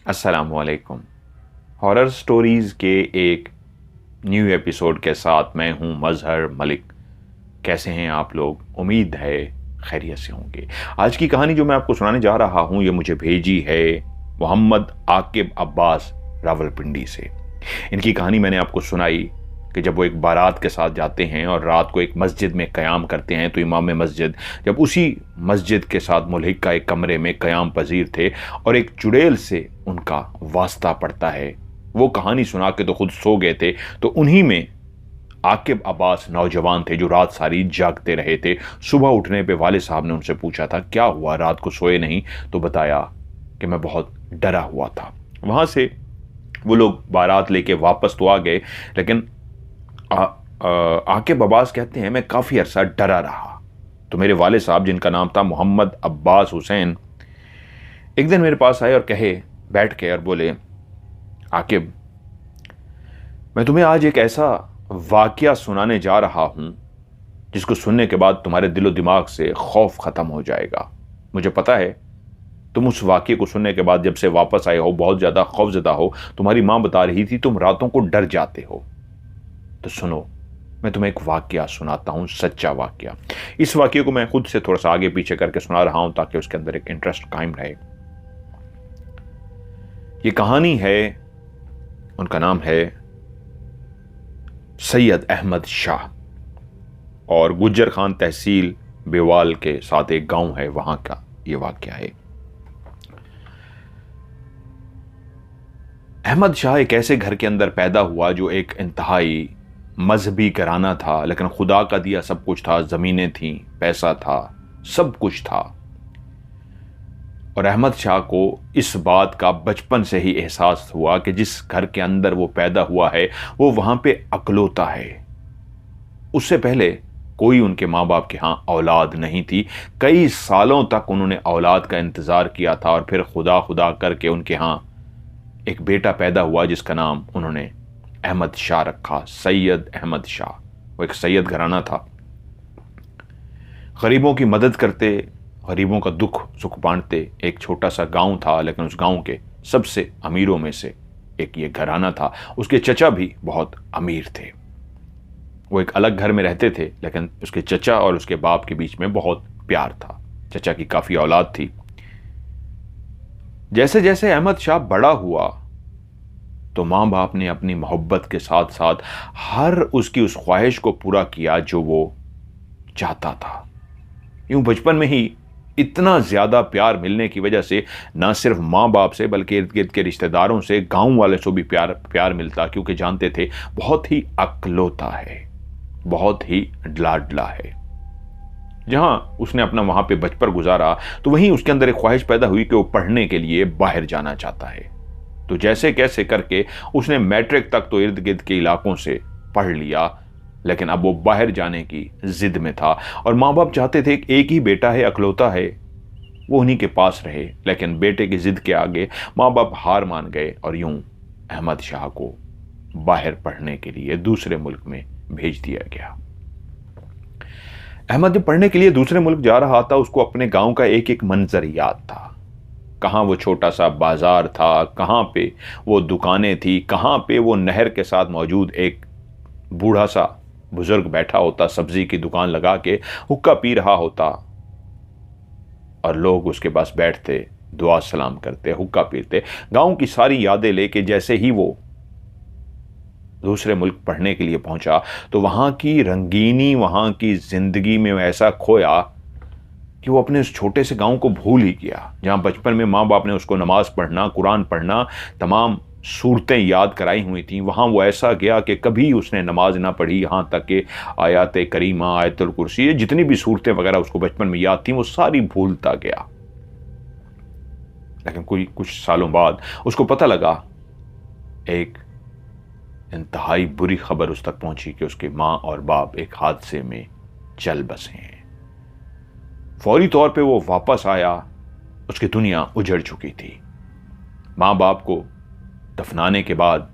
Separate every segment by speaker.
Speaker 1: अस्सलामुअलैकुम। Horror stories के एक न्यू एपिसोड के साथ मैं हूं मजहर मलिक। कैसे हैं आप लोग? उम्मीद है खैरियत से होंगे। आज की कहानी जो मैं आपको सुनाने जा रहा हूं ये मुझे भेजी है मोहम्मद आकिब अब्बास रावलपिंडी से। इनकी कहानी मैंने आपको सुनाई कि जब वो एक बारात के साथ जाते हैं और रात को एक मस्जिद में क़याम करते हैं, तो इमाम मस्जिद जब उसी मस्जिद के साथ मुल्हिक का एक कमरे में क़याम पजीर थे और एक चुड़ैल से उनका वास्ता पड़ता है। वो कहानी सुना के तो खुद सो गए थे, तो उन्हीं में आकिब अब्बास नौजवान थे जो रात सारी जागते रहे थे। सुबह उठने पे वाले साहब ने उनसे पूछा था क्या हुआ, रात को सोए नहीं? तो बताया कि मैं बहुत डरा हुआ था। वहाँ से वो लोग बारात लेके वापस तो आ गए, लेकिन आकिब अब्बास कहते हैं मैं काफ़ी अरसा डरा रहा। तो मेरे वाले साहब जिनका नाम था मोहम्मद अब्बास हुसैन, एक दिन मेरे पास आए और कहे, बैठ के और बोले, आकिब मैं तुम्हें आज एक ऐसा वाकया सुनाने जा रहा हूं जिसको सुनने के बाद तुम्हारे दिलो दिमाग से खौफ खत्म हो जाएगा। मुझे पता है तुम उस वाकये को सुनने के बाद जब से वापस आए हो बहुत ज़्यादा खौफजदा हो। तुम्हारी माँ बता रही थी तुम रातों को डर जाते हो। तो सुनो, मैं तुम्हें एक वाकया सुनाता हूं, सच्चा वाकया। इस वाकये को मैं खुद से थोड़ा सा आगे पीछे करके सुना रहा हूं ताकि उसके अंदर एक इंटरेस्ट कायम रहे। ये कहानी है, उनका नाम है सैयद अहमद शाह और गुज्जर खान तहसील बेवाल के साथ एक गांव है, वहां का ये वाकया है। अहमद शाह एक ऐसे घर के अंदर पैदा हुआ जो एक इंतहाई मजहबी घराना था, लेकिन खुदा का दिया सब कुछ था। ज़मीनें थीं, पैसा था, सब कुछ था। और अहमद शाह को इस बात का बचपन से ही एहसास हुआ कि जिस घर के अंदर वो पैदा हुआ है वो वहाँ पे अकलौता है। उससे पहले कोई उनके माँ बाप के यहाँ औलाद नहीं थी। कई सालों तक उन्होंने औलाद का इंतज़ार किया था और फिर खुदा खुदा करके उनके यहाँ एक बेटा पैदा हुआ जिसका नाम उन्होंने अहमद शाह रखा, सैयद अहमद शाह। वो एक सैयद घराना था। गरीबों की मदद करते, गरीबों का दुख सुख बांटते। एक छोटा सा गांव था, लेकिन उस गांव के सबसे अमीरों में से एक ये घराना था। उसके चचा भी बहुत अमीर थे। वो एक अलग घर में रहते थे, लेकिन उसके चचा और उसके बाप के बीच में बहुत प्यार था। चचा की काफ़ी औलाद थी। जैसे जैसे अहमद शाह बड़ा हुआ तो माँ बाप ने अपनी मोहब्बत के साथ साथ हर उसकी उस ख्वाहिश को पूरा किया जो वो चाहता था। यूं बचपन में ही इतना ज़्यादा प्यार मिलने की वजह से ना सिर्फ माँ बाप से बल्कि इर्द गिर्द के रिश्तेदारों से, गांव वाले से भी प्यार मिलता, क्योंकि जानते थे बहुत ही अकलौता है, बहुत ही लाडला है। जहां उसने अपना वहां पे बचपन गुजारा तो वहीं उसके अंदर एक ख्वाहिश पैदा हुई कि वो पढ़ने के लिए बाहर जाना चाहता है। तो जैसे कैसे करके उसने मैट्रिक तक तो इर्द गिर्द के इलाकों से पढ़ लिया, लेकिन अब वो बाहर जाने की जिद में था। और माँ बाप चाहते थे कि एक ही बेटा है, अकलौता है, वो उन्हीं के पास रहे। लेकिन बेटे की जिद के आगे माँ बाप हार मान गए और यूं अहमद शाह को बाहर पढ़ने के लिए दूसरे मुल्क में भेज दिया गया। अहमद जब पढ़ने के लिए दूसरे मुल्क जा रहा था, उसको अपने गांव का एक एक मंजर याद था। कहाँ वो छोटा सा बाजार था, कहाँ पे वो दुकानें थी, कहाँ पे वो नहर के साथ मौजूद एक बूढ़ा सा बुजुर्ग बैठा होता, सब्जी की दुकान लगा के हुक्का पी रहा होता और लोग उसके पास बैठते, दुआ सलाम करते, हुक्का पीते। गांव की सारी यादें लेके जैसे ही वो दूसरे मुल्क पढ़ने के लिए पहुंचा तो वहाँ की रंगीनी, वहाँ की जिंदगी में ऐसा खोया कि वो अपने उस छोटे से गांव को भूल ही गया। जहाँ बचपन में माँ बाप ने उसको नमाज पढ़ना, कुरान पढ़ना, तमाम सूरतें याद कराई हुई थी, वहाँ वो ऐसा गया कि कभी उसने नमाज ना पढ़ी। यहाँ तक कि आयत करीमा, आयतुल कुर्सी, ये जितनी भी सूरतें वगैरह उसको बचपन में याद थी वो सारी भूलता गया। लेकिन कुछ सालों बाद उसको पता लगा, एक इंतहाई बुरी खबर उस तक पहुंची कि उसके माँ और बाप एक हादसे में चल बसे हैं। फौरी तौर पे वो वापस आया, उसकी दुनिया उजड़ चुकी थी। माँ बाप को दफनाने के बाद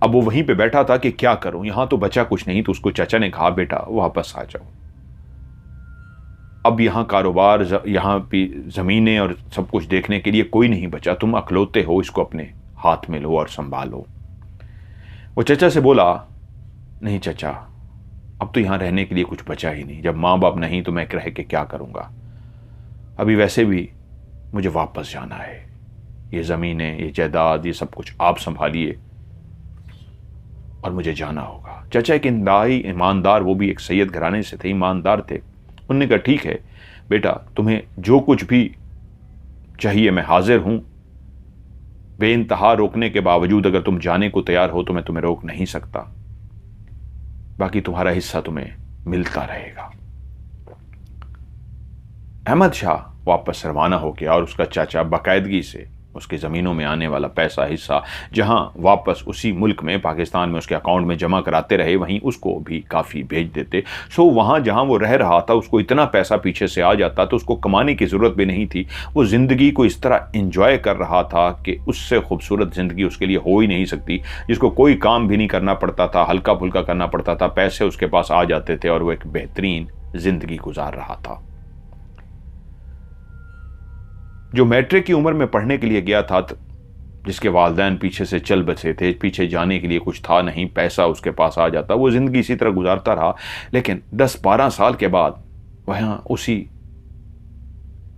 Speaker 1: अब वो वहीं पे बैठा था कि क्या करूं, यहां तो बचा कुछ नहीं। तो उसको चाचा ने कहा, बेटा वापस आ जाओ। अब यहाँ कारोबार, यहाँ भी ज़मीनें और सब कुछ देखने के लिए कोई नहीं बचा, तुम अकलौते हो, इसको अपने हाथ में लो और संभालो। वो चचा से बोला, नहीं चचा, अब तो यहाँ रहने के लिए कुछ बचा ही नहीं, जब माँ बाप नहीं तो मैं रह के क्या करूँगा। अभी वैसे भी मुझे वापस जाना है, ये ज़मीनें, ये जायदाद, ये सब कुछ आप संभालिए और मुझे जाना होगा। चचा एक इंतहाई ईमानदार, वो भी एक सैयद घराने से थे, ईमानदार थे। उन्होंने कहा, ठीक है बेटा, तुम्हें जो कुछ भी चाहिए मैं हाजिर हूं। बेइंतहा रोकने के बावजूद अगर तुम जाने को तैयार हो तो मैं तुम्हें रोक नहीं सकता, बाकी तुम्हारा हिस्सा तुम्हें मिलता रहेगा। अहमद शाह वापस रवाना हो गया और उसका चाचा बाकायदगी से उसकी ज़मीनों में आने वाला पैसा, हिस्सा, जहां वापस उसी मुल्क में, पाकिस्तान में उसके अकाउंट में जमा कराते रहे, वहीं उसको भी काफ़ी भेज देते। सो वहां जहां वो रह रहा था उसको इतना पैसा पीछे से आ जाता तो उसको कमाने की ज़रूरत भी नहीं थी। वो ज़िंदगी को इस तरह इंजॉय कर रहा था कि उससे खूबसूरत ज़िंदगी उसके लिए हो ही नहीं सकती, जिसको कोई काम भी नहीं करना पड़ता था, हल्का फुल्का करना पड़ता था, पैसे उसके पास आ जाते थे और वो एक बेहतरीन ज़िंदगी गुजार रहा था। जो मैट्रिक की उम्र में पढ़ने के लिए गया था, जिसके वालिदैन पीछे से चल बसे थे, पीछे जाने के लिए कुछ था नहीं, पैसा उसके पास आ जाता, वो ज़िंदगी इसी तरह गुजारता रहा। लेकिन 10-12 साल के बाद वहाँ उसी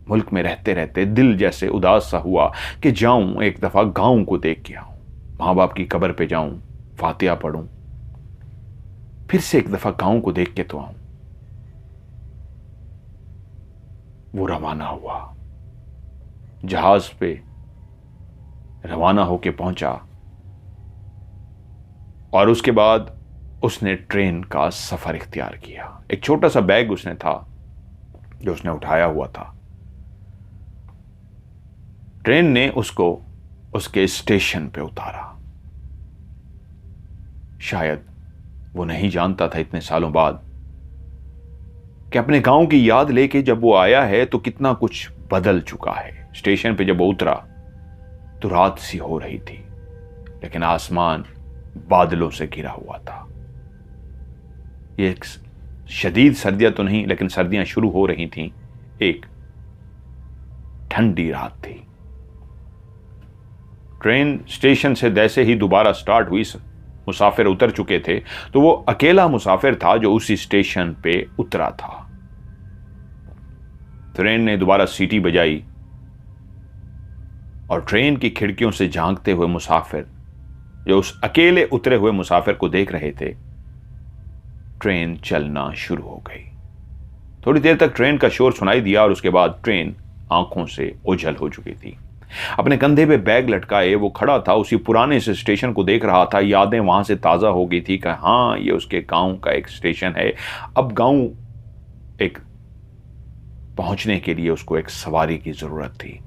Speaker 1: मुल्क में रहते रहते दिल जैसे उदास सा हुआ कि जाऊं एक दफ़ा गाँव को देख के आऊं, माँ बाप की कब्र पे जाऊं, फातिहा पढ़ूं, फिर से एक दफ़ा गाँव को देख के तो आऊं। वो रवाना हुआ, जहाज पे रवाना होके पहुंचा और उसके बाद उसने ट्रेन का सफर इख्तियार किया। एक छोटा सा बैग उसने था जो उसने उठाया हुआ था। ट्रेन ने उसको उसके स्टेशन पे उतारा। शायद वो नहीं जानता था इतने सालों बाद कि अपने गांव की याद लेके जब वो आया है तो कितना कुछ बदल चुका है। स्टेशन पे जब वो उतरा तो रात सी हो रही थी, लेकिन आसमान बादलों से घिरा हुआ था। ये एक शदीद सर्दियां तो नहीं, लेकिन सर्दियां शुरू हो रही थीं। एक ठंडी रात थी। ट्रेन स्टेशन से जैसे ही दोबारा स्टार्ट हुई, मुसाफिर उतर चुके थे, तो वो अकेला मुसाफिर था जो उसी स्टेशन पे उतरा था। ट्रेन ने दोबारा सीटी बजाई और ट्रेन की खिड़कियों से झांकते हुए मुसाफिर जो उस अकेले उतरे हुए मुसाफिर को देख रहे थे, ट्रेन चलना शुरू हो गई। थोड़ी देर तक ट्रेन का शोर सुनाई दिया और उसके बाद ट्रेन आंखों से ओझल हो चुकी थी। अपने कंधे पे बैग लटकाए वो खड़ा था, उसी पुराने से स्टेशन को देख रहा था। यादें वहां से ताजा हो गई थी कि हाँ, ये उसके गांव का एक स्टेशन है। अब गांव एक पहुंचने के लिए उसको एक सवारी की जरूरत थी।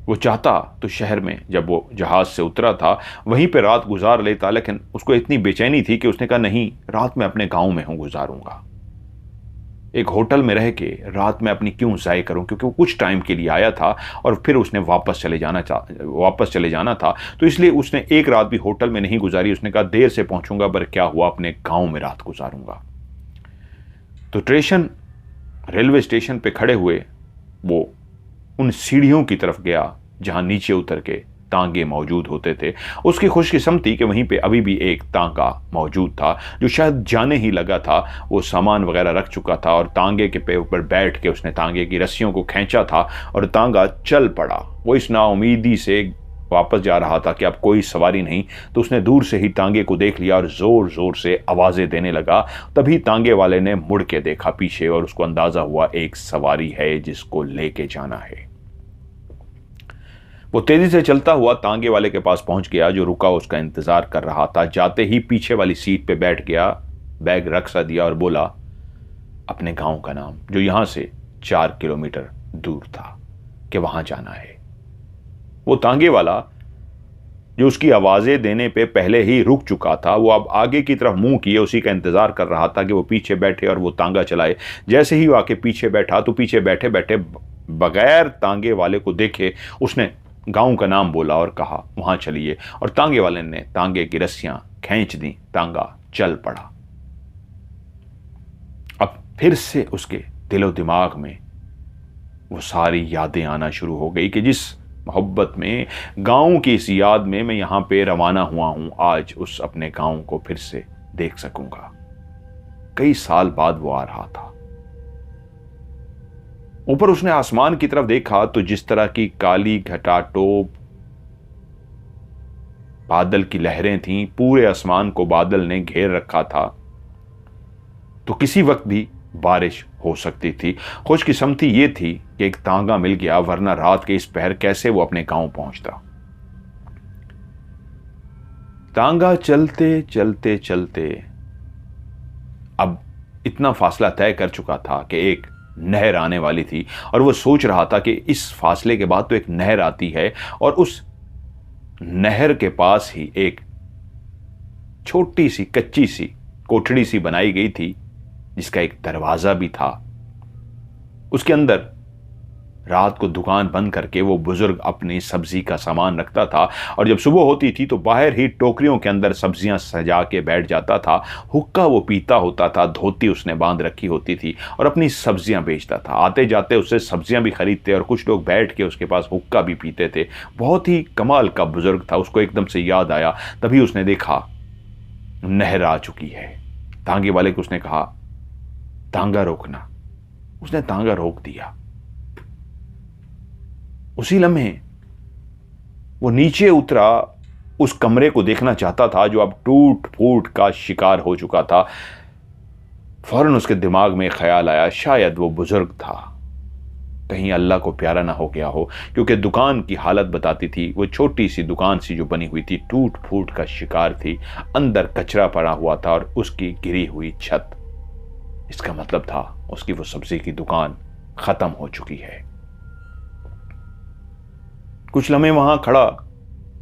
Speaker 1: वो चाहता तो शहर में जब वो जहाज से उतरा था वहीं पे रात गुजार लेता, लेकिन उसको इतनी बेचैनी थी कि उसने कहा, नहीं, रात में अपने गांव में हूं, गुजारूंगा। एक होटल में रह के रात में अपनी क्यों ज़ाय करूं, क्योंकि वो कुछ टाइम के लिए आया था और फिर उसने वापस चले जाना था। तो इसलिए उसने एक रात भी होटल में नहीं गुजारी। उसने कहा, देर से पहुंचूंगा पर क्या हुआ, अपने गांव में रात गुजारूंगा। तो रेलवे स्टेशन पे खड़े हुए वो उन सीढ़ियों की तरफ गया जहां नीचे उतर के तांगे मौजूद होते थे। उसकी खुशकिस्मती कि वहीं पे अभी भी एक तांगा मौजूद था जो शायद जाने ही लगा था। वो सामान वगैरह रख चुका था और तांगे के पे ऊपर बैठ के उसने तांगे की रस्सियों को खींचा था और तांगा चल पड़ा। वो इस नाउमीदी से वापस जा रहा था कि अब कोई सवारी नहीं, तो उसने दूर से ही तांगे को देख लिया और जोर जोर से आवाजें देने लगा। तभी तांगे वाले ने मुड़ के देखा पीछे और उसको अंदाजा हुआ एक सवारी है जिसको लेके जाना है। वो तेजी से चलता हुआ तांगे वाले के पास पहुंच गया जो रुका उसका इंतजार कर रहा था। जाते ही पीछे वाली सीट पे बैठ गया, बैग रख सा दिया और बोला अपने गांव का नाम, जो यहां से 4 किलोमीटर दूर था, कि वहां जाना है। वो तांगे वाला जो उसकी आवाजें देने पे पहले ही रुक चुका था, वो अब आगे की तरफ मुंह किए उसी का इंतजार कर रहा था कि वो पीछे बैठे और वो तांगा चलाए। जैसे ही वो आके पीछे बैठा तो पीछे बैठे बैठे बगैर तांगे वाले को देखे उसने गांव का नाम बोला और कहा वहां चलिए, और तांगे वाले ने तांगे की रस्सियां खींच दी, तांगा चल पड़ा। अब फिर से उसके दिलो दिमाग में वो सारी यादें आना शुरू हो गई कि जिस मोहब्बत में, गांव की इस याद में मैं यहां पे रवाना हुआ हूं, आज उस अपने गांव को फिर से देख सकूंगा। कई साल बाद वो आ रहा था। ऊपर उसने आसमान की तरफ देखा तो जिस तरह की काली घटाटोप बादल की लहरें थीं, पूरे आसमान को बादल ने घेर रखा था, तो किसी वक्त भी बारिश हो सकती थी। खुशकिस्मती ये थी कि एक तांगा मिल गया, वरना रात के इस पहर कैसे वो अपने गांव पहुंचता। तांगा चलते चलते चलते अब इतना फासला तय कर चुका था कि एक नहर आने वाली थी, और वो सोच रहा था कि इस फासले के बाद तो एक नहर आती है, और उस नहर के पास ही एक छोटी सी कच्ची सी कोठड़ी सी बनाई गई थी, जिसका एक दरवाजा भी था। उसके अंदर रात को दुकान बंद करके वो बुजुर्ग अपनी सब्जी का सामान रखता था, और जब सुबह होती थी तो बाहर ही टोकरियों के अंदर सब्जियां सजा के बैठ जाता था। हुक्का वो पीता होता था, धोती उसने बांध रखी होती थी, और अपनी सब्जियां बेचता था। आते जाते उससे सब्जियां भी खरीदते, और कुछ लोग बैठ के उसके पास हुक्का भी पीते थे। बहुत ही कमाल का बुजुर्ग था। उसको एकदम से याद आया, तभी उसने देखा नहर आ चुकी है। तांगे वाले को उसने कहा, तांगा रोकना। उसने तांगा रोक दिया। उसी लम्हे वो नीचे उतरा, उस कमरे को देखना चाहता था जो अब टूट फूट का शिकार हो चुका था। फौरन उसके दिमाग में ख्याल आया, शायद वो बुजुर्ग था, कहीं अल्लाह को प्यारा ना हो गया हो, क्योंकि दुकान की हालत बताती थी। वो छोटी सी दुकान सी जो बनी हुई थी, टूट फूट का शिकार थी। अंदर कचरा पड़ा हुआ था और उसकी गिरी हुई छत। इसका मतलब था उसकी वो सब्जी की दुकान खत्म हो चुकी है। कुछ लम्हे वहां खड़ा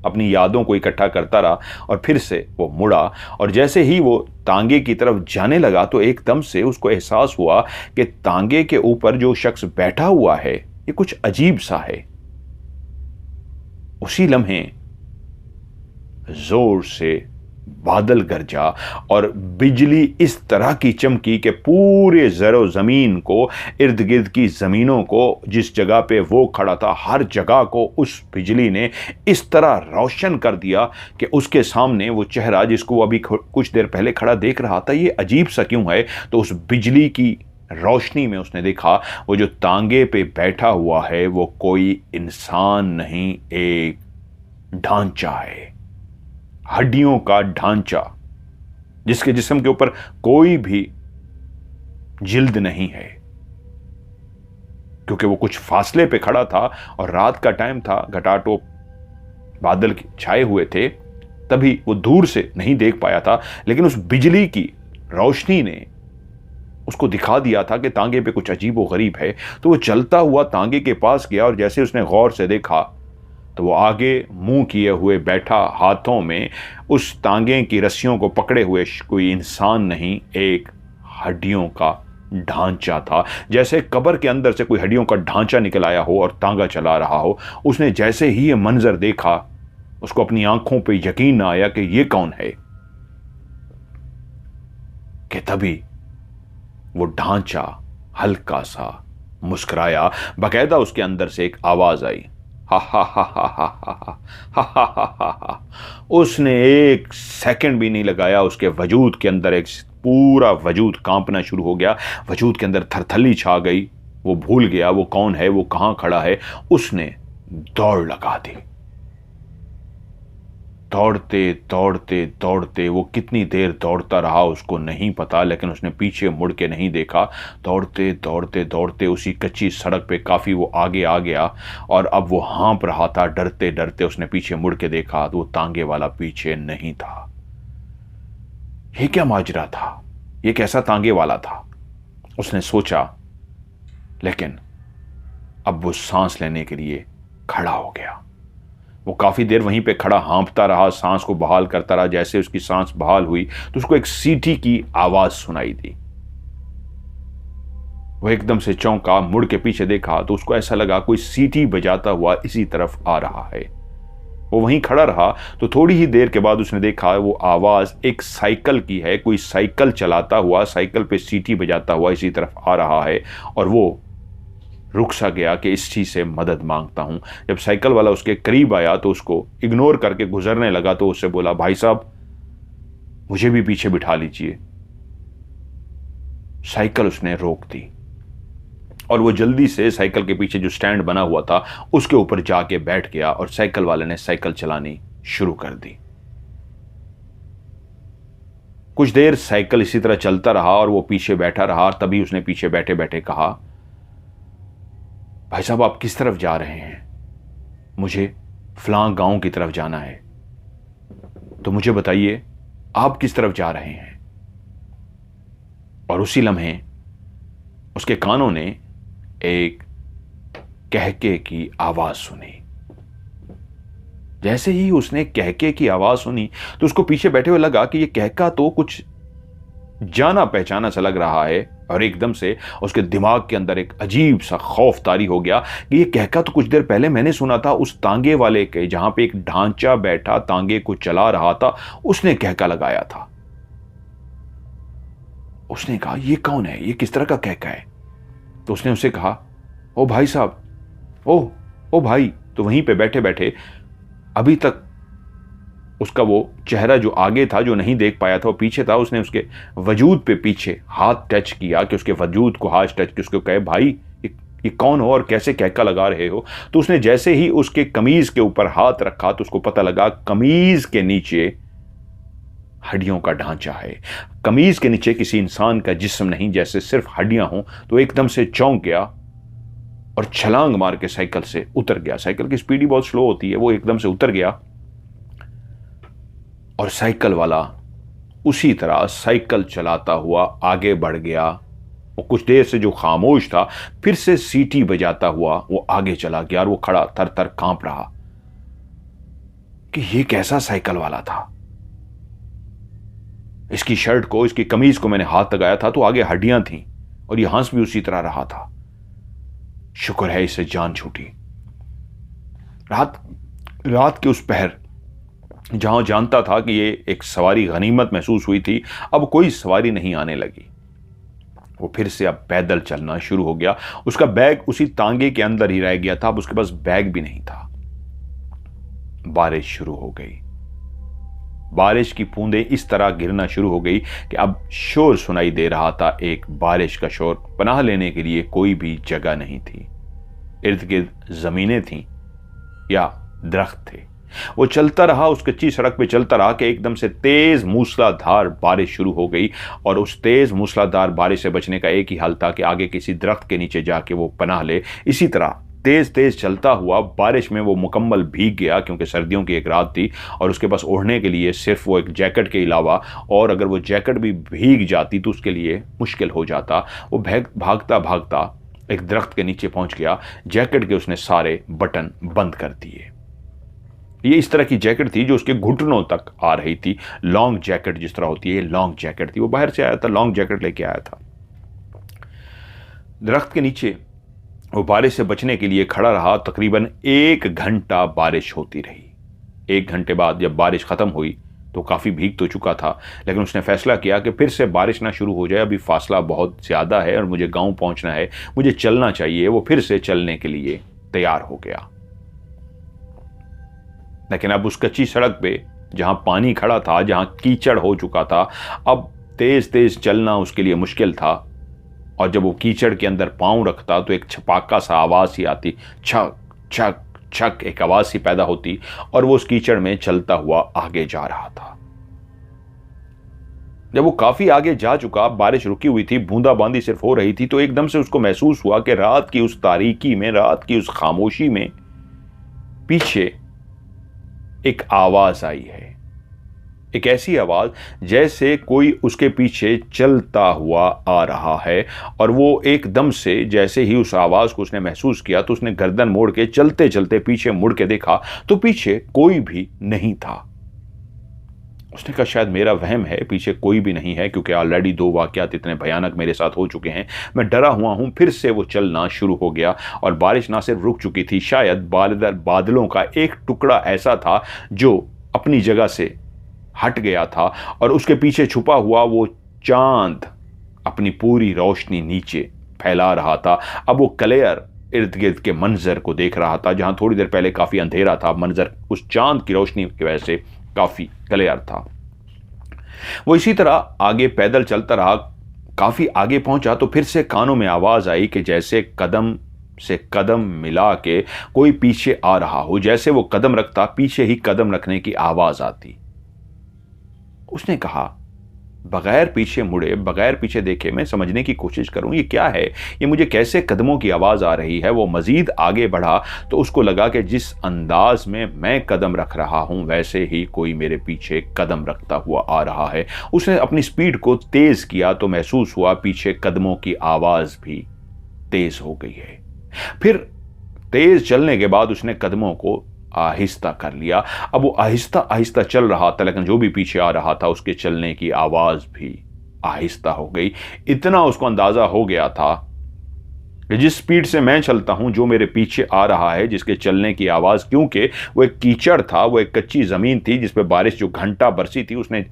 Speaker 1: अपनी यादों को इकट्ठा करता रहा, और फिर से वो मुड़ा, और जैसे ही वो तांगे की तरफ जाने लगा तो एकदम से उसको एहसास हुआ कि तांगे के ऊपर जो शख्स बैठा हुआ है ये कुछ अजीब सा है। उसी लम्हे जोर से बादल गरजा और बिजली इस तरह की चमकी कि पूरे ज़रो ज़मीन को, इर्द गिर्द की ज़मीनों को, जिस जगह पे वो खड़ा था, हर जगह को उस बिजली ने इस तरह रोशन कर दिया कि उसके सामने वो चेहरा जिसको वो अभी कुछ देर पहले खड़ा देख रहा था, ये अजीब सा क्यों है। तो उस बिजली की रोशनी में उसने देखा वो जो तांगे पे बैठा हुआ है वो कोई इंसान नहीं, एक ढांचा है, हड्डियों का ढांचा, जिसके जिस्म के ऊपर कोई भी जिल्द नहीं है, क्योंकि वो कुछ फासले पे खड़ा था और रात का टाइम था, घटाटोप बादल छाए हुए थे, तभी वो दूर से नहीं देख पाया था। लेकिन उस बिजली की रोशनी ने उसको दिखा दिया था कि तांगे पे कुछ अजीब व गरीब है। तो वो चलता हुआ तांगे के पास गया, और जैसे उसने गौर से देखा तो वो आगे मुंह किए हुए बैठा, हाथों में उस तांगे की रस्सियों को पकड़े हुए कोई इंसान नहीं, एक हड्डियों का ढांचा था। जैसे कब्र के अंदर से कोई हड्डियों का ढांचा निकल आया हो और तांगा चला रहा हो। उसने जैसे ही ये मंजर देखा, उसको अपनी आंखों पे यकीन ना आया कि ये कौन है, कि तभी वो ढांचा हल्का सा मुस्कुराया। बाकायदा उसके अंदर से एक आवाज आई, हा हा हा हा हा हा हा हा हा हा हा। उसने एक सेकंड भी नहीं लगाया, उसके वजूद के अंदर एक पूरा वजूद कांपना शुरू हो गया। वजूद के अंदर थरथली छा गई। वो भूल गया वो कौन है, वो कहां खड़ा है। उसने दौड़ लगा दी। दौड़ते दौड़ते दौड़ते वो कितनी देर दौड़ता रहा उसको नहीं पता, लेकिन उसने पीछे मुड़ के नहीं देखा। दौड़ते दौड़ते दौड़ते उसी कच्ची सड़क पे काफ़ी वो आगे आ गया, और अब वो हाँप रहा था। डरते डरते उसने पीछे मुड़ के देखा तो वो तांगे वाला पीछे नहीं था। ये क्या माजरा था, ये कैसा तांगे वाला था, उसने सोचा। लेकिन अब वो सांस लेने के लिए खड़ा हो गया। वो काफी देर वहीं पे खड़ा हाँफता रहा, सांस को बहाल करता रहा। जैसे उसकी सांस बहाल हुई तो उसको एक सीटी की आवाज सुनाई दी। वो एकदम से चौंका, मुड़ के पीछे देखा तो उसको ऐसा लगा कोई सीटी बजाता हुआ इसी तरफ आ रहा है। वो वहीं खड़ा रहा तो थोड़ी ही देर के बाद उसने देखा वो आवाज़ एक साइकिल की है, कोई साइकिल चलाता हुआ, साइकिल पे सीटी बजाता हुआ इसी तरफ आ रहा है। और वो रुक सा गया कि इस चीज़ से मदद मांगता हूँ। जब साइकिल वाला उसके करीब आया तो उसको इग्नोर करके गुजरने लगा तो उससे बोला, भाई साहब मुझे भी पीछे बिठा लीजिए। साइकिल उसने रोक दी और वो जल्दी से साइकिल के पीछे जो स्टैंड बना हुआ था उसके ऊपर जाके बैठ गया और साइकिल वाले ने साइकिल चलानी शुरू कर दी। कुछ देर साइकिल इसी तरह चलता रहा और वो पीछे बैठा रहा। तभी उसने पीछे बैठे बैठे कहा, भाई साहब आप किस तरफ जा रहे हैं? मुझे फलां गांव की तरफ जाना है, तो मुझे बताइए आप किस तरफ जा रहे हैं? और उसी लम्हे उसके कानों ने एक कहके की आवाज सुनी। जैसे ही उसने कहके की आवाज सुनी तो उसको पीछे बैठे हुए लगा कि ये कहका तो कुछ जाना पहचाना सा लग रहा है। और एकदम से उसके दिमाग के अंदर एक अजीब सा खौफ तारी हो गया कि ये कहका तो कुछ देर पहले मैंने सुना था उस तांगे वाले के, जहां पे एक ढांचा बैठा तांगे को चला रहा था, उसने कहका लगाया था। उसने कहा ये कौन है, ये किस तरह का कहका है? तो उसने उसे कहा, ओ भाई साहब, ओ भाई। तो वहीं पे बैठे बैठे अभी तक उसका वो चेहरा जो आगे था, जो नहीं देख पाया था, वो पीछे था। उसने उसके वजूद पे पीछे हाथ टच किया कि उसके वजूद को हाथ टच कि उसको कहे, भाई ये कौन हो और कैसे कहका लगा रहे हो? तो उसने जैसे ही उसके कमीज के ऊपर हाथ रखा तो उसको पता लगा कमीज के नीचे हड्डियों का ढांचा है। कमीज के नीचे किसी इंसान का जिस्म नहीं, जैसे सिर्फ हड्डियां हों। तो एकदम से चौंक गया और छलांग मार के साइकिल से उतर गया। साइकिल की स्पीड ही बहुत स्लो होती है। वो एकदम से उतर गया और साइकिल वाला उसी तरह साइकिल चलाता हुआ आगे बढ़ गया। वो कुछ देर से जो खामोश था फिर से सीटी बजाता हुआ वो आगे चला गया और वो खड़ा थर थर कांप रहा कि ये कैसा साइकिल वाला था। इसकी शर्ट को, इसकी कमीज को मैंने हाथ लगाया था तो आगे हड्डियां थीं और ये हंस भी उसी तरह रहा था। शुक्र है इससे जान छूटी। रात के उस पहर जहां जानता था कि ये एक सवारी गनीमत महसूस हुई थी, अब कोई सवारी नहीं आने लगी। वो फिर से अब पैदल चलना शुरू हो गया। उसका बैग उसी तांगे के अंदर ही रह गया था। अब उसके पास बैग भी नहीं था। बारिश शुरू हो गई। बारिश की बूंदें इस तरह गिरना शुरू हो गई कि अब शोर सुनाई दे रहा था, एक बारिश का शोर। पनाह लेने के लिए कोई भी जगह नहीं थी। इर्द गिर्द जमीनें थीं या दरख्त थे। वो चलता रहा, उस कच्ची सड़क पे चलता रहा कि एकदम से तेज मूसलाधार बारिश शुरू हो गई। और उस तेज मूसलाधार बारिश से बचने का एक ही हल था कि आगे किसी दरख्त के नीचे जाके वो पनाह ले। इसी तरह तेज तेज चलता हुआ बारिश में वो मुकम्मल भीग गया, क्योंकि सर्दियों की एक रात थी और उसके पास ओढ़ने के लिए सिर्फ वो एक जैकेट के अलावा, और अगर वो जैकेट भी भीग जाती तो उसके लिए मुश्किल हो जाता। वो भागता भागता एक दरख्त के नीचे पहुंच गया। जैकेट के उसने सारे बटन बंद कर दिए। ये इस तरह की जैकेट थी जो उसके घुटनों तक आ रही थी। लॉन्ग जैकेट जिस तरह होती है, लॉन्ग जैकेट थी। वो बाहर से आया था, लॉन्ग जैकेट लेके आया था। दरख्त के नीचे वो बारिश से बचने के लिए खड़ा रहा। तकरीबन 1 घंटा बारिश होती रही। 1 घंटे बाद जब बारिश खत्म हुई तो काफी भीग तो चुका था, लेकिन उसने फैसला किया कि फिर से बारिश ना शुरू हो जाए। अभी फासला बहुत ज्यादा है और मुझे गांव पहुंचना है, मुझे चलना चाहिए। वो फिर से चलने के लिए तैयार हो गया। लेकिन अब उस कच्ची सड़क पे जहां पानी खड़ा था, जहां कीचड़ हो चुका था, अब तेज तेज चलना उसके लिए मुश्किल था। और जब वो कीचड़ के अंदर पांव रखता तो एक छपाका सा आवाज ही आती, छक छक छक, एक आवाज सी पैदा होती और वो उस कीचड़ में चलता हुआ आगे जा रहा था। जब वो काफी आगे जा चुका, बारिश रुकी हुई थी, बूंदाबांदी सिर्फ हो रही थी, तो एकदम से उसको महसूस हुआ कि रात की उस तारीकी में, रात की उस खामोशी में पीछे एक आवाज आई है। एक ऐसी आवाज जैसे कोई उसके पीछे चलता हुआ आ रहा है। और वो एकदम से, जैसे ही उस आवाज को उसने महसूस किया तो उसने गर्दन मोड़ के चलते चलते पीछे मुड़ के देखा तो पीछे कोई भी नहीं था। उसने कहा शायद मेरा वहम है, पीछे कोई भी नहीं है, क्योंकि ऑलरेडी 2 वाक़यात इतने भयानक मेरे साथ हो चुके हैं। मैं डरा हुआ हूँ। फिर से वो चलना शुरू हो गया और बारिश ना सिर्फ रुक चुकी थी, शायद बादलों का एक टुकड़ा ऐसा था जो अपनी जगह से हट गया था और उसके पीछे छुपा हुआ वो चांद अपनी पूरी रोशनी नीचे फैला रहा था। अब वो क्लियर इर्द गिर्द के मंजर को देख रहा था। जहां थोड़ी देर पहले काफी अंधेरा था, मंजर उस चांद की रोशनी की वजह से काफी क्लियर था। वो इसी तरह आगे पैदल चलता रहा। काफी आगे पहुंचा तो फिर से कानों में आवाज आई कि जैसे कदम से कदम मिला के कोई पीछे आ रहा हो। जैसे वो कदम रखता, पीछे ही कदम रखने की आवाज आती। उसने कहा, बगैर पीछे मुड़े, बगैर पीछे देखे मैं समझने की कोशिश करूं ये क्या है, ये मुझे कैसे कदमों की आवाज आ रही है। वो मजीद आगे बढ़ा तो उसको लगा कि जिस अंदाज में मैं कदम रख रहा हूं वैसे ही कोई मेरे पीछे कदम रखता हुआ आ रहा है। उसने अपनी स्पीड को तेज किया तो महसूस हुआ पीछे कदमों की आवाज भी तेज हो गई है। फिर तेज चलने के बाद उसने कदमों को आहिस्ता कर लिया। अब वो आहिस्ता आहिस्ता चल रहा था, लेकिन जो भी पीछे आ रहा था उसके चलने की आवाज भी आहिस्ता हो गई। इतना उसको अंदाजा हो गया था कि जिस स्पीड से मैं चलता हूं, जो मेरे पीछे आ रहा है जिसके चलने की आवाज, क्योंकि वो एक कीचड़ था, वो एक कच्ची जमीन थी जिस पे बारिश जो घंटा बरसी थी उसने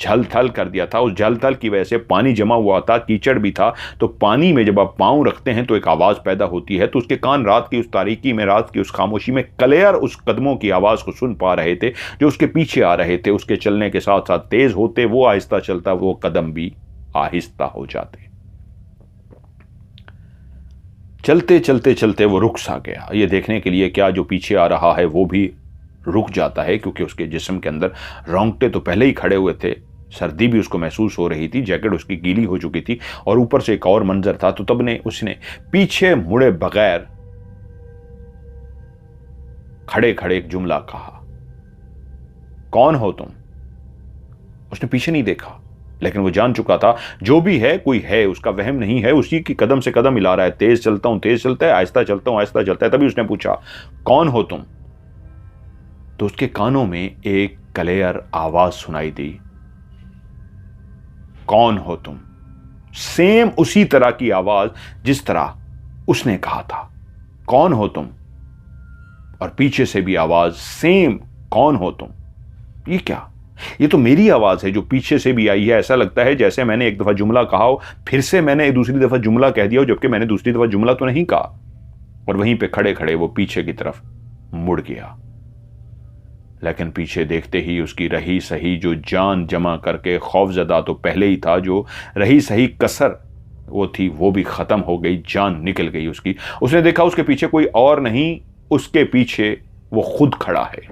Speaker 1: झल थल कर दिया था। उस झल थल की वजह से पानी जमा हुआ था, कीचड़ भी था। तो पानी में जब आप पांव रखते हैं तो एक आवाज पैदा होती है। तो उसके कान रात की उस तारीकी में, रात की उस खामोशी में क्लियर उस कदमों की आवाज को सुन पा रहे थे जो उसके पीछे आ रहे थे। उसके चलने के साथ साथ तेज होते, वो आहिस्ता चलता, वो कदम भी आहिस्ता हो जाते। चलते चलते चलते वो रुक सा गया, ये देखने के लिए क्या जो पीछे आ रहा है वो भी रुक जाता है, क्योंकि उसके जिस्म के अंदर रोंगटे तो पहले ही खड़े हुए थे। सर्दी भी उसको महसूस हो रही थी, जैकेट उसकी गीली हो चुकी थी और ऊपर से एक और मंजर था। तो तब ने उसने पीछे मुड़े बगैर खड़े खड़े एक जुमला कहा, कौन हो तुम? उसने पीछे नहीं देखा, लेकिन वो जान चुका था जो भी है कोई है, उसका वहम नहीं है, उसी की कदम से कदम मिला रहा है। तेज चलता हूं, तेज चलता है, आहिस्ता चलता हूं, आहिस्ता चलता है। तभी उसने पूछा, कौन हो तुम? तो उसके कानों में एक क्लियर आवाज सुनाई दी, कौन हो तुम? सेम उसी तरह की आवाज जिस तरह उसने कहा था, कौन हो तुम? और पीछे से भी आवाज सेम, कौन हो तुम? ये क्या? ये तो मेरी आवाज है जो पीछे से भी आई है। ऐसा लगता है जैसे मैंने एक दफा जुमला कहा हो, फिर से मैंने दूसरी दफा जुमला कह दिया हो, जबकि मैंने दूसरी दफा जुमला तो नहीं कहा। और वहीं पे खड़े खड़े वो पीछे की तरफ मुड़ गया। लेकिन पीछे देखते ही उसकी रही सही जो जान जमा करके खौफजदा तो पहले ही था, जो रही सही कसर वो थी वो भी खत्म हो गई, जान निकल गई उसकी। उसने देखा उसके पीछे कोई और नहीं, उसके पीछे वो खुद खड़ा है।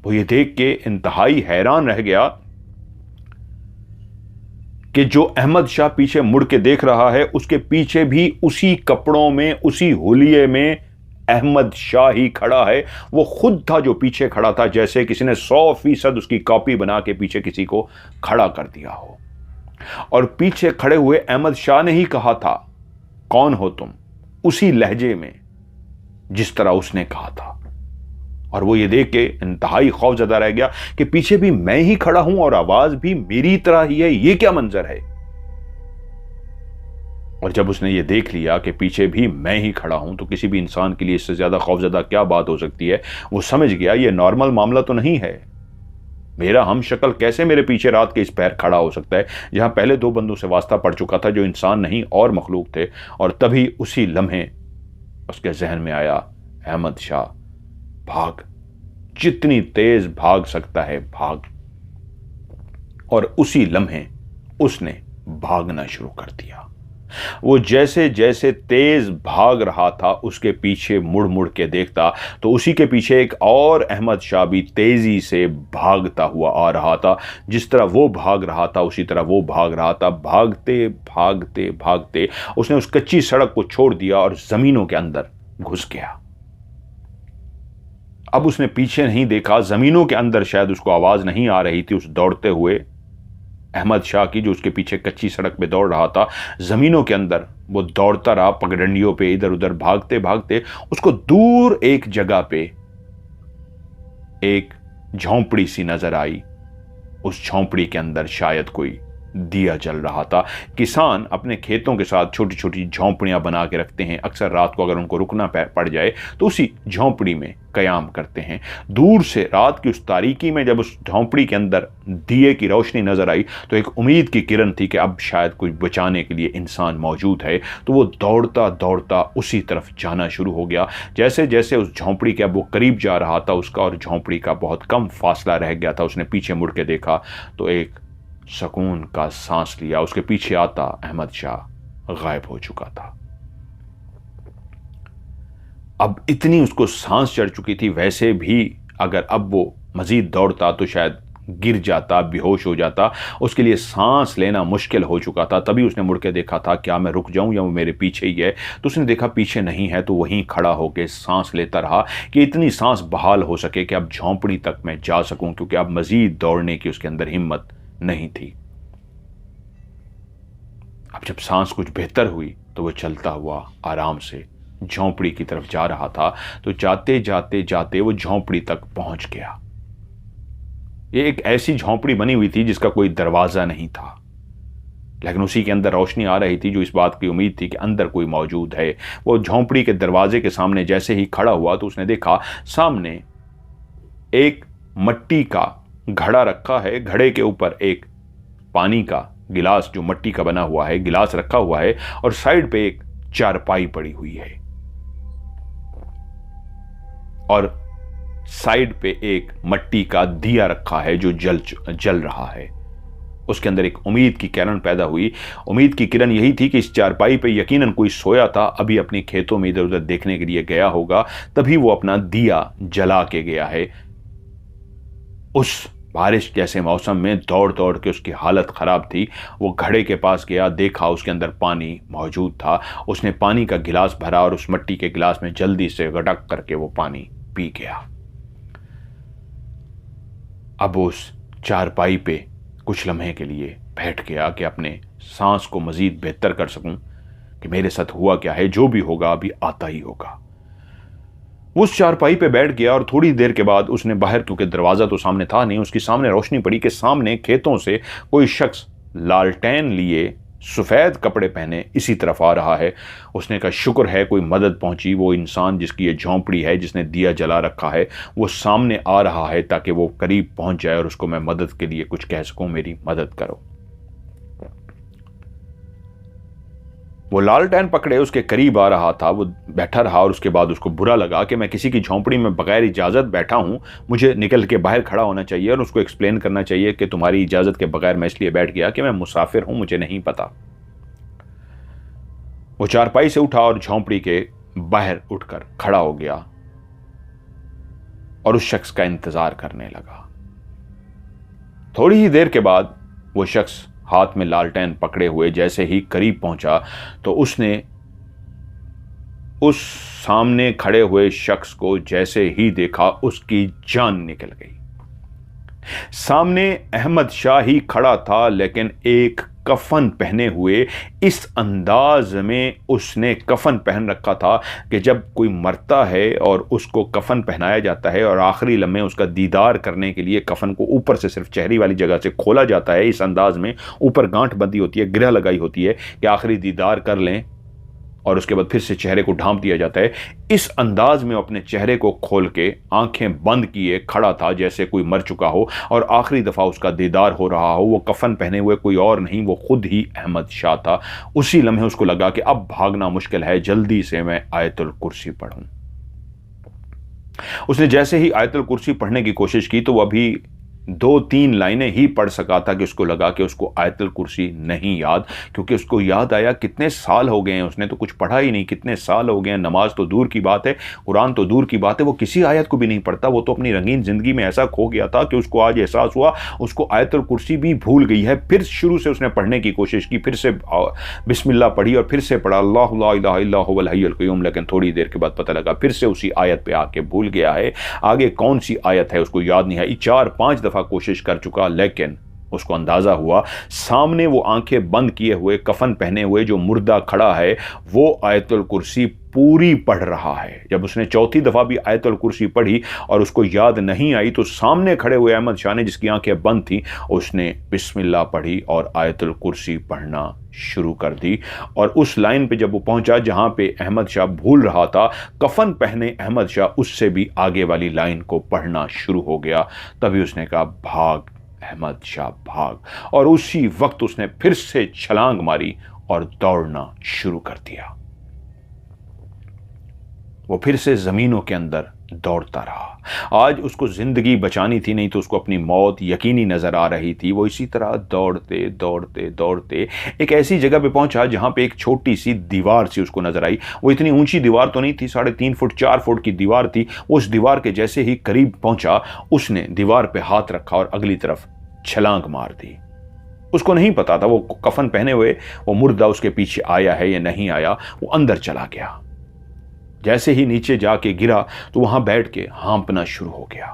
Speaker 1: वो ये देख के इंतहाई हैरान रह गया कि जो अहमद शाह पीछे मुड़ के देख रहा है उसके पीछे भी उसी कपड़ों में, उसी होलिये में अहमद शाह ही खड़ा है। वो खुद था जो पीछे खड़ा था, जैसे किसी ने 100% उसकी कॉपी बना के पीछे किसी को खड़ा कर दिया हो। और पीछे खड़े हुए अहमद शाह ने ही कहा था, कौन हो तुम, उसी लहजे में जिस तरह उसने कहा था। और वो ये देख के इंतहाई खौफजदा रह गया कि पीछे भी मैं ही खड़ा हूं और आवाज भी मेरी तरह ही है, ये क्या मंजर है। और जब उसने ये देख लिया कि पीछे भी मैं ही खड़ा हूं, तो किसी भी इंसान के लिए इससे ज्यादा खौफजदा क्या बात हो सकती है। वो समझ गया ये नॉर्मल मामला तो नहीं है। मेरा हम शक्ल कैसे मेरे पीछे रात के इस पैर खड़ा हो सकता है, जहां पहले 2 बंदों से वास्ता पड़ चुका था जो इंसान नहीं और मखलूक थे। और तभी उसी लम्हे उसके जहन में आया, अहमद शाह भाग, जितनी तेज भाग सकता है भाग। और उसी लम्हे उसने भागना शुरू कर दिया। वो जैसे जैसे तेज भाग रहा था उसके पीछे मुड़ मुड़ के देखता तो उसी के पीछे एक और अहमद शाह भी तेजी से भागता हुआ आ रहा था। जिस तरह वो भाग रहा था उसी तरह वो भाग रहा था। भागते भागते भागते उसने उस कच्ची सड़क को छोड़ दिया और जमीनों के अंदर घुस गया। अब उसने पीछे नहीं देखा, जमीनों के अंदर शायद उसको आवाज नहीं आ रही थी उस दौड़ते हुए अहमद शाह की, जो उसके पीछे कच्ची सड़क पे दौड़ रहा था। जमीनों के अंदर वो दौड़ता रहा, पगडंडियों पे इधर उधर भागते भागते उसको दूर एक जगह पे एक झोंपड़ी सी नजर आई। उस झोंपड़ी के अंदर शायद कोई दिया जल रहा था। किसान अपने खेतों के साथ छोटी छोटी झोंपड़ियां बना के रखते हैं। अक्सर रात को अगर उनको रुकना पड़ जाए तो उसी झोंपड़ी में कयाम करते हैं। दूर से रात की उस तारीकी में जब उस झोंपड़ी के अंदर दिए की रोशनी नजर आई तो एक उम्मीद की किरण थी कि अब शायद कुछ बचाने के लिए इंसान मौजूद है। तो वो दौड़ता दौड़ता उसी तरफ जाना शुरू हो गया। जैसे जैसे उस झोंपड़ी के अब वो करीब जा रहा था, उसका और झोंपड़ी का बहुत कम फासला रह गया था। उसने पीछे मुड़ के देखा तो एक सुकून का सांस लिया। उसके पीछे आता अहमद शाह गायब हो चुका था। अब इतनी उसको सांस चढ़ चुकी थी, वैसे भी अगर अब वो मजीद दौड़ता तो शायद गिर जाता, बेहोश हो जाता। उसके लिए सांस लेना मुश्किल हो चुका था। तभी उसने मुड़ के देखा था क्या मैं रुक जाऊं या वो मेरे पीछे ही है। तो उसने देखा पीछे नहीं है, तो वहीं खड़ा होकर सांस लेता रहा कि इतनी सांस बहाल हो सके कि अब झोंपड़ी तक मैं जा सकूं, क्योंकि अब मजीद दौड़ने की उसके अंदर हिम्मत नहीं थी। अब जब सांस कुछ बेहतर हुई तो वो चलता हुआ आराम से झोंपड़ी की तरफ जा रहा था। तो जाते जाते जाते वो झोंपड़ी तक पहुंच गया। ये एक ऐसी झोंपड़ी बनी हुई थी जिसका कोई दरवाजा नहीं था, लेकिन उसी के अंदर रोशनी आ रही थी जो इस बात की उम्मीद थी कि अंदर कोई मौजूद है। वो झोंपड़ी के दरवाजे के सामने जैसे ही खड़ा हुआ तो उसने देखा सामने एक मट्टी का घड़ा रखा है। घड़े के ऊपर एक पानी का गिलास जो मट्टी का बना हुआ है गिलास रखा हुआ है, और साइड पे एक चारपाई पड़ी हुई है, और साइड पे एक मट्टी का दिया रखा है जो जल रहा है। उसके अंदर एक उम्मीद की किरण पैदा हुई। उम्मीद की किरण यही थी कि इस चारपाई पे यकीनन कोई सोया था, अभी अपने खेतों में इधर उधर देखने के लिए गया होगा, तभी वो अपना दिया जला के गया है। उस बारिश जैसे मौसम में दौड़ दौड़ के उसकी हालत खराब थी। वो घड़े के पास गया, देखा उसके अंदर पानी मौजूद था। उसने पानी का गिलास भरा और उस मट्टी के गिलास में जल्दी से गटक करके वो पानी पी गया। अब उस चारपाई पे कुछ लम्हे के लिए बैठ गया कि अपने सांस को मजीद बेहतर कर सकूं कि मेरे साथ हुआ क्या है, जो भी होगा अभी आता ही होगा। उस चारपाई पे बैठ गया और थोड़ी देर के बाद उसने बाहर, क्योंकि दरवाजा तो सामने था नहीं, उसकी सामने रोशनी पड़ी कि सामने खेतों से कोई शख्स लालटेन लिए सफेद कपड़े पहने इसी तरफ आ रहा है। उसने कहा शुक्र है कोई मदद पहुंची। वो इंसान जिसकी ये झोंपड़ी है, जिसने दिया जला रखा है, वो सामने आ रहा है ताकि वो करीब पहुंच जाए और उसको मैं मदद के लिए कुछ कह सकूं, मेरी मदद करो। वो लालटेन पकड़े उसके करीब आ रहा था। वो बैठा रहा और उसके बाद उसको बुरा लगा कि मैं किसी की झोंपड़ी में बगैर इजाज़त बैठा हूं, मुझे निकल के बाहर खड़ा होना चाहिए और उसको एक्सप्लेन करना चाहिए कि तुम्हारी इजाज़त के बगैर मैं इसलिए बैठ गया कि मैं मुसाफिर हूं, मुझे नहीं पता। वो चारपाई से उठा और झोंपड़ी के बाहर उठकर खड़ा हो गया और उस शख्स का इंतजार करने लगा। थोड़ी ही देर के बाद वो शख्स हाथ में लालटेन पकड़े हुए जैसे ही करीब पहुंचा तो उसने उस सामने खड़े हुए शख्स को जैसे ही देखा उसकी जान निकल गई। सामने अहमद शाह ही खड़ा था, लेकिन एक कफन पहने हुए। इस अंदाज में उसने कफन पहन रखा था कि जब कोई मरता है और उसको कफन पहनाया जाता है और आखिरी लम्हे उसका दीदार करने के लिए कफन को ऊपर से सिर्फ चेहरे वाली जगह से खोला जाता है, इस अंदाज में ऊपर गांठ बंदी होती है, गिरह लगाई होती है कि आखिरी दीदार कर लें, और उसके बाद फिर से चेहरे को ढांप दिया जाता है। इस अंदाज में अपने चेहरे को खोल के आंखें बंद किए खड़ा था जैसे कोई मर चुका हो और आखिरी दफा उसका दीदार हो रहा हो। वो कफन पहने हुए कोई और नहीं, वो खुद ही अहमद शाह था। उसी लम्हे उसको लगा कि अब भागना मुश्किल है, जल्दी से मैं आयतुल कुर्सी पढ़ूं। उसने जैसे ही आयतुल कुर्सी पढ़ने की कोशिश की तो वो अभी 2-3 लाइनें ही पढ़ सका था कि उसको लगा कि उसको आयतुल कुर्सी नहीं याद, क्योंकि उसको याद आया कितने साल हो गए हैं, उसने तो कुछ पढ़ा ही नहीं, कितने साल हो गए हैं, नमाज तो दूर की बात है, कुरान तो दूर की बात है, वो किसी आयत को भी नहीं पढ़ता। वो तो अपनी रंगीन जिंदगी में ऐसा खो गया था कि उसको आज एहसास हुआ उसको आयतुल कुर्सी भी भूल गई है। फिर शुरू से उसने पढ़ने की कोशिश की, फिर से बिस्मिल्लाह पढ़ी और फिर से पढ़ा अल्लाहु ला इलाहा इल्ला हुवल हय्युल क़य्यूम, लेकिन थोड़ी देर के बाद पता लगा फिर से उसी आयत पे आके भूल गया है। आगे कौन सी आयत है उसको याद नहीं है। 4-5 दफा कोशिश कर चुका, लेकिन उसको अंदाजा हुआ सामने वो आंखें बंद किए हुए कफन पहने हुए जो मुर्दा खड़ा है वो आयतुल कुर्सी पूरी पढ़ रहा है। जब उसने चौथी दफ़ा भी आयतुल कुर्सी पढ़ी और उसको याद नहीं आई तो सामने खड़े हुए अहमद शाह ने, जिसकी आंखें बंद थीं, उसने बिस्मिल्लाह पढ़ी और आयतुल कुर्सी पढ़ना शुरू कर दी। और उस लाइन पे जब वो पहुंचा जहां पे अहमद शाह भूल रहा था, कफन पहने अहमद शाह उससे भी आगे वाली लाइन को पढ़ना शुरू हो गया। तभी उसने कहा, भाग अहमद शाह भाग, और उसी वक्त उसने फिर से छलांग मारी और दौड़ना शुरू कर दिया। वो फिर से जमीनों के अंदर दौड़ता रहा। आज उसको जिंदगी बचानी थी, नहीं तो उसको अपनी मौत यकीनी नजर आ रही थी। वो इसी तरह दौड़ते दौड़ते दौड़ते एक ऐसी जगह पे पहुंचा जहां पे एक छोटी सी दीवार सी उसको नजर आई। वो इतनी ऊंची दीवार तो नहीं थी, 3.5 फुट 4 फुट की दीवार थी। उस दीवार के जैसे ही करीब पहुंचा, उसने दीवार पे हाथ रखा और अगली तरफ छलांग मार दी। उसको नहीं पता था वो कफन पहने हुए वो मुर्दा उसके पीछे आया है या नहीं आया। वो अंदर चला गया। जैसे ही नीचे जाके गिरा तो वहां बैठ के हाँपना शुरू हो गया।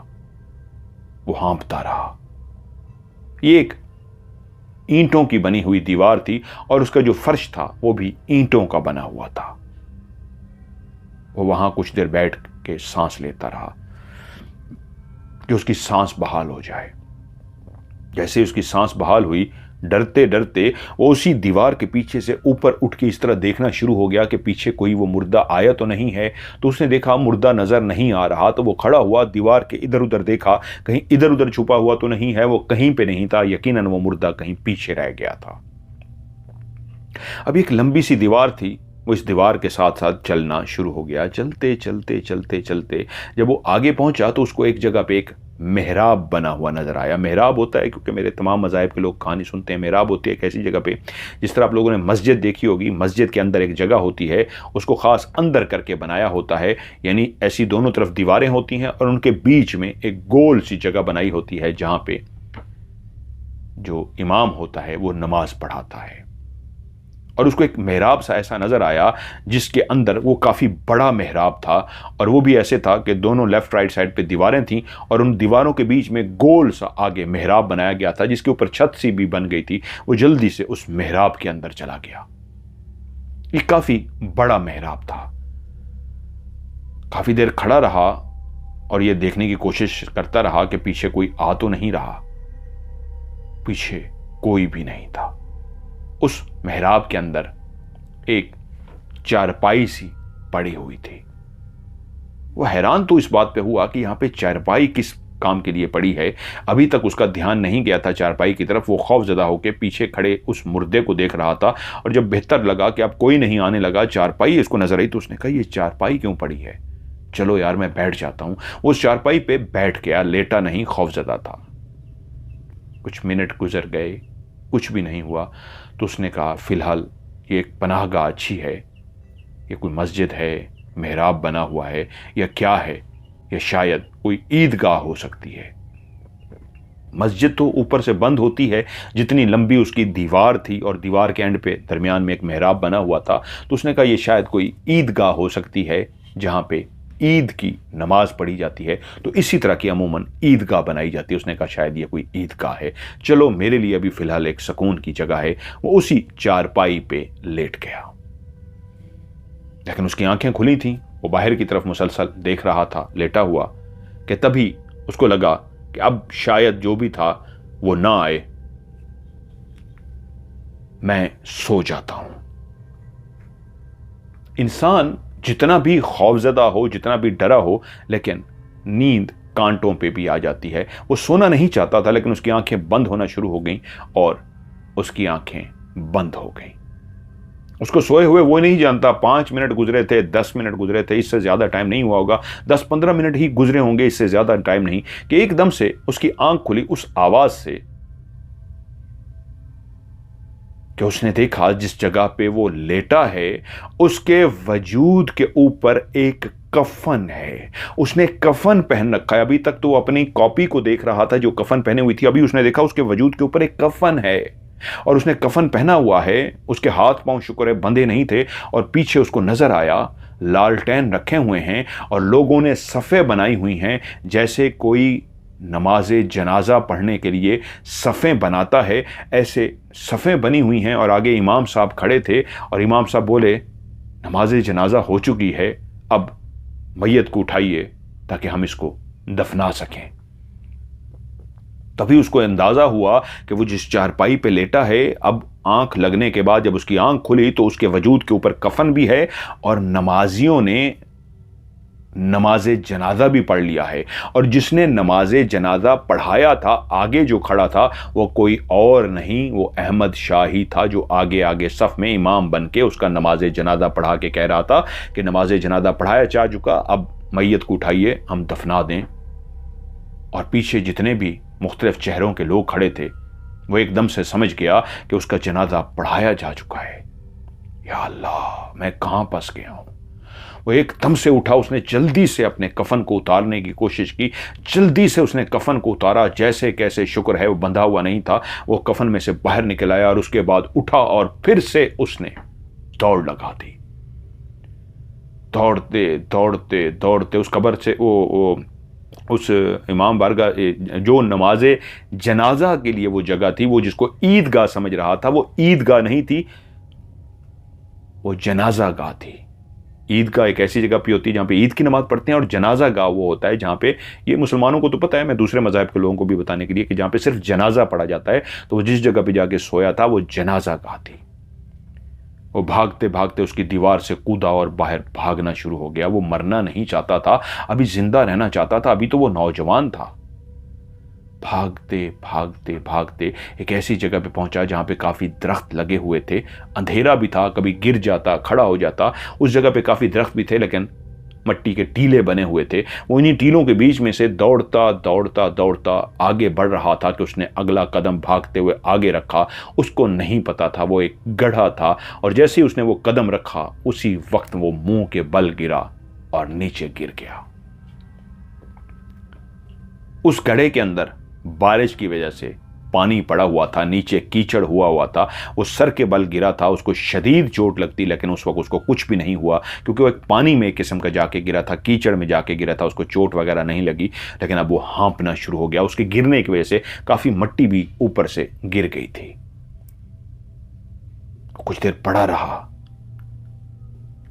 Speaker 1: वो हाँपता रहा। ये एक ईंटों की बनी हुई दीवार थी और उसका जो फर्श था वो भी ईंटों का बना हुआ था। वो वहां कुछ देर बैठ के सांस लेता रहा कि उसकी सांस बहाल हो जाए। जैसे ही उसकी सांस बहाल हुई, डरते डरते वो उसी दीवार के पीछे से ऊपर उठ के इस तरह देखना शुरू हो गया कि पीछे कोई वो मुर्दा आया तो नहीं है। तो उसने देखा मुर्दा नजर नहीं आ रहा, तो वो खड़ा हुआ, दीवार के इधर उधर देखा, कहीं इधर उधर छुपा हुआ तो नहीं है। वो कहीं पे नहीं था, यकीनन वो मुर्दा कहीं पीछे रह गया था। अब एक लंबी सी दीवार थी, वो इस दीवार के साथ साथ चलना शुरू हो गया। चलते चलते चलते चलते जब वो आगे पहुंचा तो उसको एक जगह पे एक मेहराब बना हुआ नजर आया। मेहराब होता है, क्योंकि मेरे तमाम मज़ाहिब के लोग कहानी सुनते हैं, मेहराब होती है एक ऐसी जगह पे, जिस तरह आप लोगों ने मस्जिद देखी होगी, मस्जिद के अंदर एक जगह होती है, उसको ख़ास अंदर करके बनाया होता है। यानी ऐसी दोनों तरफ दीवारें होती हैं और उनके बीच में एक गोल सी जगह बनाई होती है जहाँ पे जो इमाम होता है वो नमाज पढ़ाता है। और उसको एक मेहराब सा ऐसा नजर आया जिसके अंदर वो काफी बड़ा मेहराब था, और वो भी ऐसे था कि दोनों लेफ्ट राइट साइड पे दीवारें थीं और उन दीवारों के बीच में गोल सा आगे मेहराब बनाया गया था जिसके ऊपर छत सी भी बन गई थी। वो जल्दी से उस मेहराब के अंदर चला गया। ये काफी बड़ा मेहराब था। काफी देर खड़ा रहा और ये देखने की कोशिश करता रहा कि पीछे कोई आ तो नहीं रहा। पीछे कोई भी नहीं था। उस मेहराब के अंदर एक चारपाई सी पड़ी हुई थी। वह हैरान तो इस बात पे हुआ कि यहां पे चारपाई किस काम के लिए पड़ी है। अभी तक उसका ध्यान नहीं गया था चारपाई की तरफ। वो खौफजदा होकर पीछे खड़े उस मुर्दे को देख रहा था, और जब बेहतर लगा कि अब कोई नहीं आने लगा, चारपाई इसको नजर आई, तो उसने कहा, ये चारपाई क्यों पड़ी है? चलो यार मैं बैठ जाता हूं। वो उस चारपाई पे बैठ गया, लेटा नहीं, खौफजदा था। कुछ मिनट गुजर गए, कुछ भी नहीं हुआ। तो उसने कहा, फिलहाल ये एक पनाहगाह अच्छी है, ये कोई मस्जिद है, मेहराब बना हुआ है, या क्या है? या शायद कोई ईदगाह हो सकती है। मस्जिद तो ऊपर से बंद होती है, जितनी लंबी उसकी दीवार थी और दीवार के एंड पे दरमियान में एक मेहराब बना हुआ था। तो उसने कहा, ये शायद कोई ईदगाह हो सकती है जहां पे ईद की नमाज पढ़ी जाती है। तो इसी तरह की अमूमन ईदगाह बनाई जाती है। उसने कहा, शायद ये कोई ईदगाह है, चलो मेरे लिए अभी फिलहाल एक सुकून की जगह है। वो उसी चारपाई पे लेट गया, लेकिन उसकी आंखें खुली थीं। वो बाहर की तरफ मुसलसल देख रहा था लेटा हुआ, कि तभी उसको लगा कि अब शायद जो भी था वो ना आए, मैं सो जाता हूं। इंसान जितना भी खौफजदा हो, जितना भी डरा हो, लेकिन नींद कांटों पे भी आ जाती है। वो सोना नहीं चाहता था, लेकिन उसकी आंखें बंद होना शुरू हो गईं और उसकी आंखें बंद हो गईं। उसको सोए हुए वो नहीं जानता 5 मिनट गुजरे थे, 10 मिनट गुजरे थे, इससे ज्यादा टाइम नहीं हुआ होगा, 10-15 मिनट ही गुजरे होंगे, इससे ज्यादा टाइम नहीं, कि एकदम से उसकी आंख खुली उस आवाज से कि उसने देखा जिस जगह पे वो लेटा है उसके वजूद के ऊपर एक कफन है। उसने कफन पहन रखा है। अभी तक तो वो अपनी कॉपी को देख रहा था जो कफन पहने हुई थी, अभी उसने देखा उसके वजूद के ऊपर एक कफन है और उसने कफन पहना हुआ है। उसके हाथ पांव शुक्र है बंधे नहीं थे, और पीछे उसको नजर आया लालटेन रखे हुए हैं और लोगों ने सफ़े बनाई हुई हैं, जैसे कोई नमाज़े जनाजा पढ़ने के लिए सफ़ें बनाता है, ऐसे सफ़ें बनी हुई हैं। और आगे इमाम साहब खड़े थे और इमाम साहब बोले नमाज जनाजा हो चुकी है, अब मैयत को उठाइए ताकि हम इसको दफना सकें। तभी उसको अंदाजा हुआ कि वो जिस चारपाई पे लेटा है, अब आंख लगने के बाद जब उसकी आंख खुली तो उसके वजूद के ऊपर कफन भी है और नमाजियों ने नमाज जनाजा भी पढ़ लिया है। और जिसने नमाज जनाजा पढ़ाया था, आगे जो खड़ा था, वो कोई और नहीं, वो अहमद शाह ही था, जो आगे आगे सफ में इमाम बन के उसका नमाज जनाजा पढ़ा के कह रहा था कि नमाज जनाजा पढ़ाया जा चुका, अब मैयत को उठाइए, हम दफना दें। और पीछे जितने भी मुख्तलिफ चेहरों के लोग खड़े थे, वो एकदम से समझ गया कि उसका जनाजा पढ़ाया जा चुका है। या अल्लाह, मैं कहां फंस गया हूं। वो एकदम से उठा, उसने जल्दी से अपने कफन को उतारने की कोशिश की, जल्दी से उसने कफन को उतारा, जैसे कैसे, शुक्र है वो बंधा हुआ नहीं था, वो कफन में से बाहर निकल आया और उसके बाद उठा और फिर से उसने दौड़ लगा दी। दौड़ते दौड़ते दौड़ते उस कब्र से वो उस इमाम बारगाह, जो नमाज जनाजा के लिए वो जगह थी, वो जिसको ईदगाह समझ रहा था, वो ईदगाह नहीं थी, वो जनाजा गाह थी। ईदगाह एक ऐसी जगह पे होती है जहाँ पे ईद की नमाज पढ़ते हैं, और जनाजा गाह वो होता है जहाँ पे, ये मुसलमानों को तो पता है, मैं दूसरे मज़हब के लोगों को भी बताने के लिए, कि जहाँ पे सिर्फ जनाजा पढ़ा जाता है। तो वो जिस जगह पे जाके सोया था, वो जनाजा गाह थी। वो भागते भागते उसकी दीवार से कूदा और बाहर भागना शुरू हो गया। वो मरना नहीं चाहता था, अभी जिंदा रहना चाहता था, अभी तो वो नौजवान था। भागते भागते भागते एक ऐसी जगह पे पहुंचा जहां पे काफी दरख्त लगे हुए थे, अंधेरा भी था, कभी गिर जाता, खड़ा हो जाता। उस जगह पे काफी दरख्त भी थे, लेकिन मट्टी के टीले बने हुए थे। वो इन्हीं टीलों के बीच में से दौड़ता दौड़ता दौड़ता आगे बढ़ रहा था कि उसने अगला कदम भागते हुए आगे रखा। उसको नहीं पता था वो एक गड्ढा था, और जैसे ही उसने वो कदम रखा, उसी वक्त वो मुंह के बल गिरा और नीचे गिर गया। उस गड्ढे के अंदर बारिश की वजह से पानी पड़ा हुआ था, नीचे कीचड़ हुआ था। वो सर के बल गिरा था, उसको शदीद चोट लगती, लेकिन उस वक्त उसको कुछ भी नहीं हुआ, क्योंकि वो एक पानी में एक किस्म का जाके गिरा था, कीचड़ में जाके गिरा था, उसको चोट वगैरह नहीं लगी। लेकिन अब वो हाँफना शुरू हो गया, उसके गिरने की वजह से काफी मट्टी भी ऊपर से गिर गई थी। कुछ देर पड़ा रहा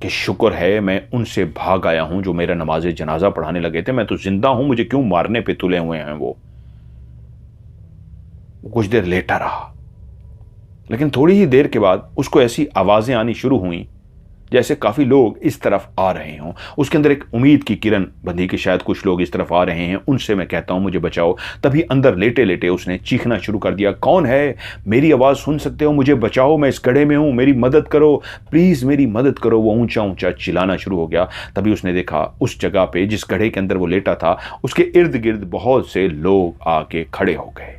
Speaker 1: कि शुक्र है मैं उनसे भाग आया हूं जो मेरा नमाज जनाजा पढ़ाने लगे थे, मैं तो जिंदा हूं, मुझे क्यों मारने पे तुले हुए हैं। वो कुछ देर लेटा रहा, लेकिन थोड़ी ही देर के बाद उसको ऐसी आवाजें आनी शुरू हुई जैसे काफी लोग इस तरफ आ रहे हों। उसके अंदर एक उम्मीद की किरण बंधी कि शायद कुछ लोग इस तरफ आ रहे हैं, उनसे मैं कहता हूं मुझे बचाओ। तभी अंदर लेटे लेटे उसने चीखना शुरू कर दिया, कौन है, मेरी आवाज सुन सकते हो, मुझे बचाओ, मैं इस गड्ढे में हूं, मेरी मदद करो, प्लीज मेरी मदद करो। वो ऊंचा ऊंचा चिल्लाना शुरू हो गया। तभी उसने देखा उस जगह पे जिस गड्ढे के अंदर वो लेटा था, उसके इर्द गिर्द बहुत से लोग आके खड़े हो गए।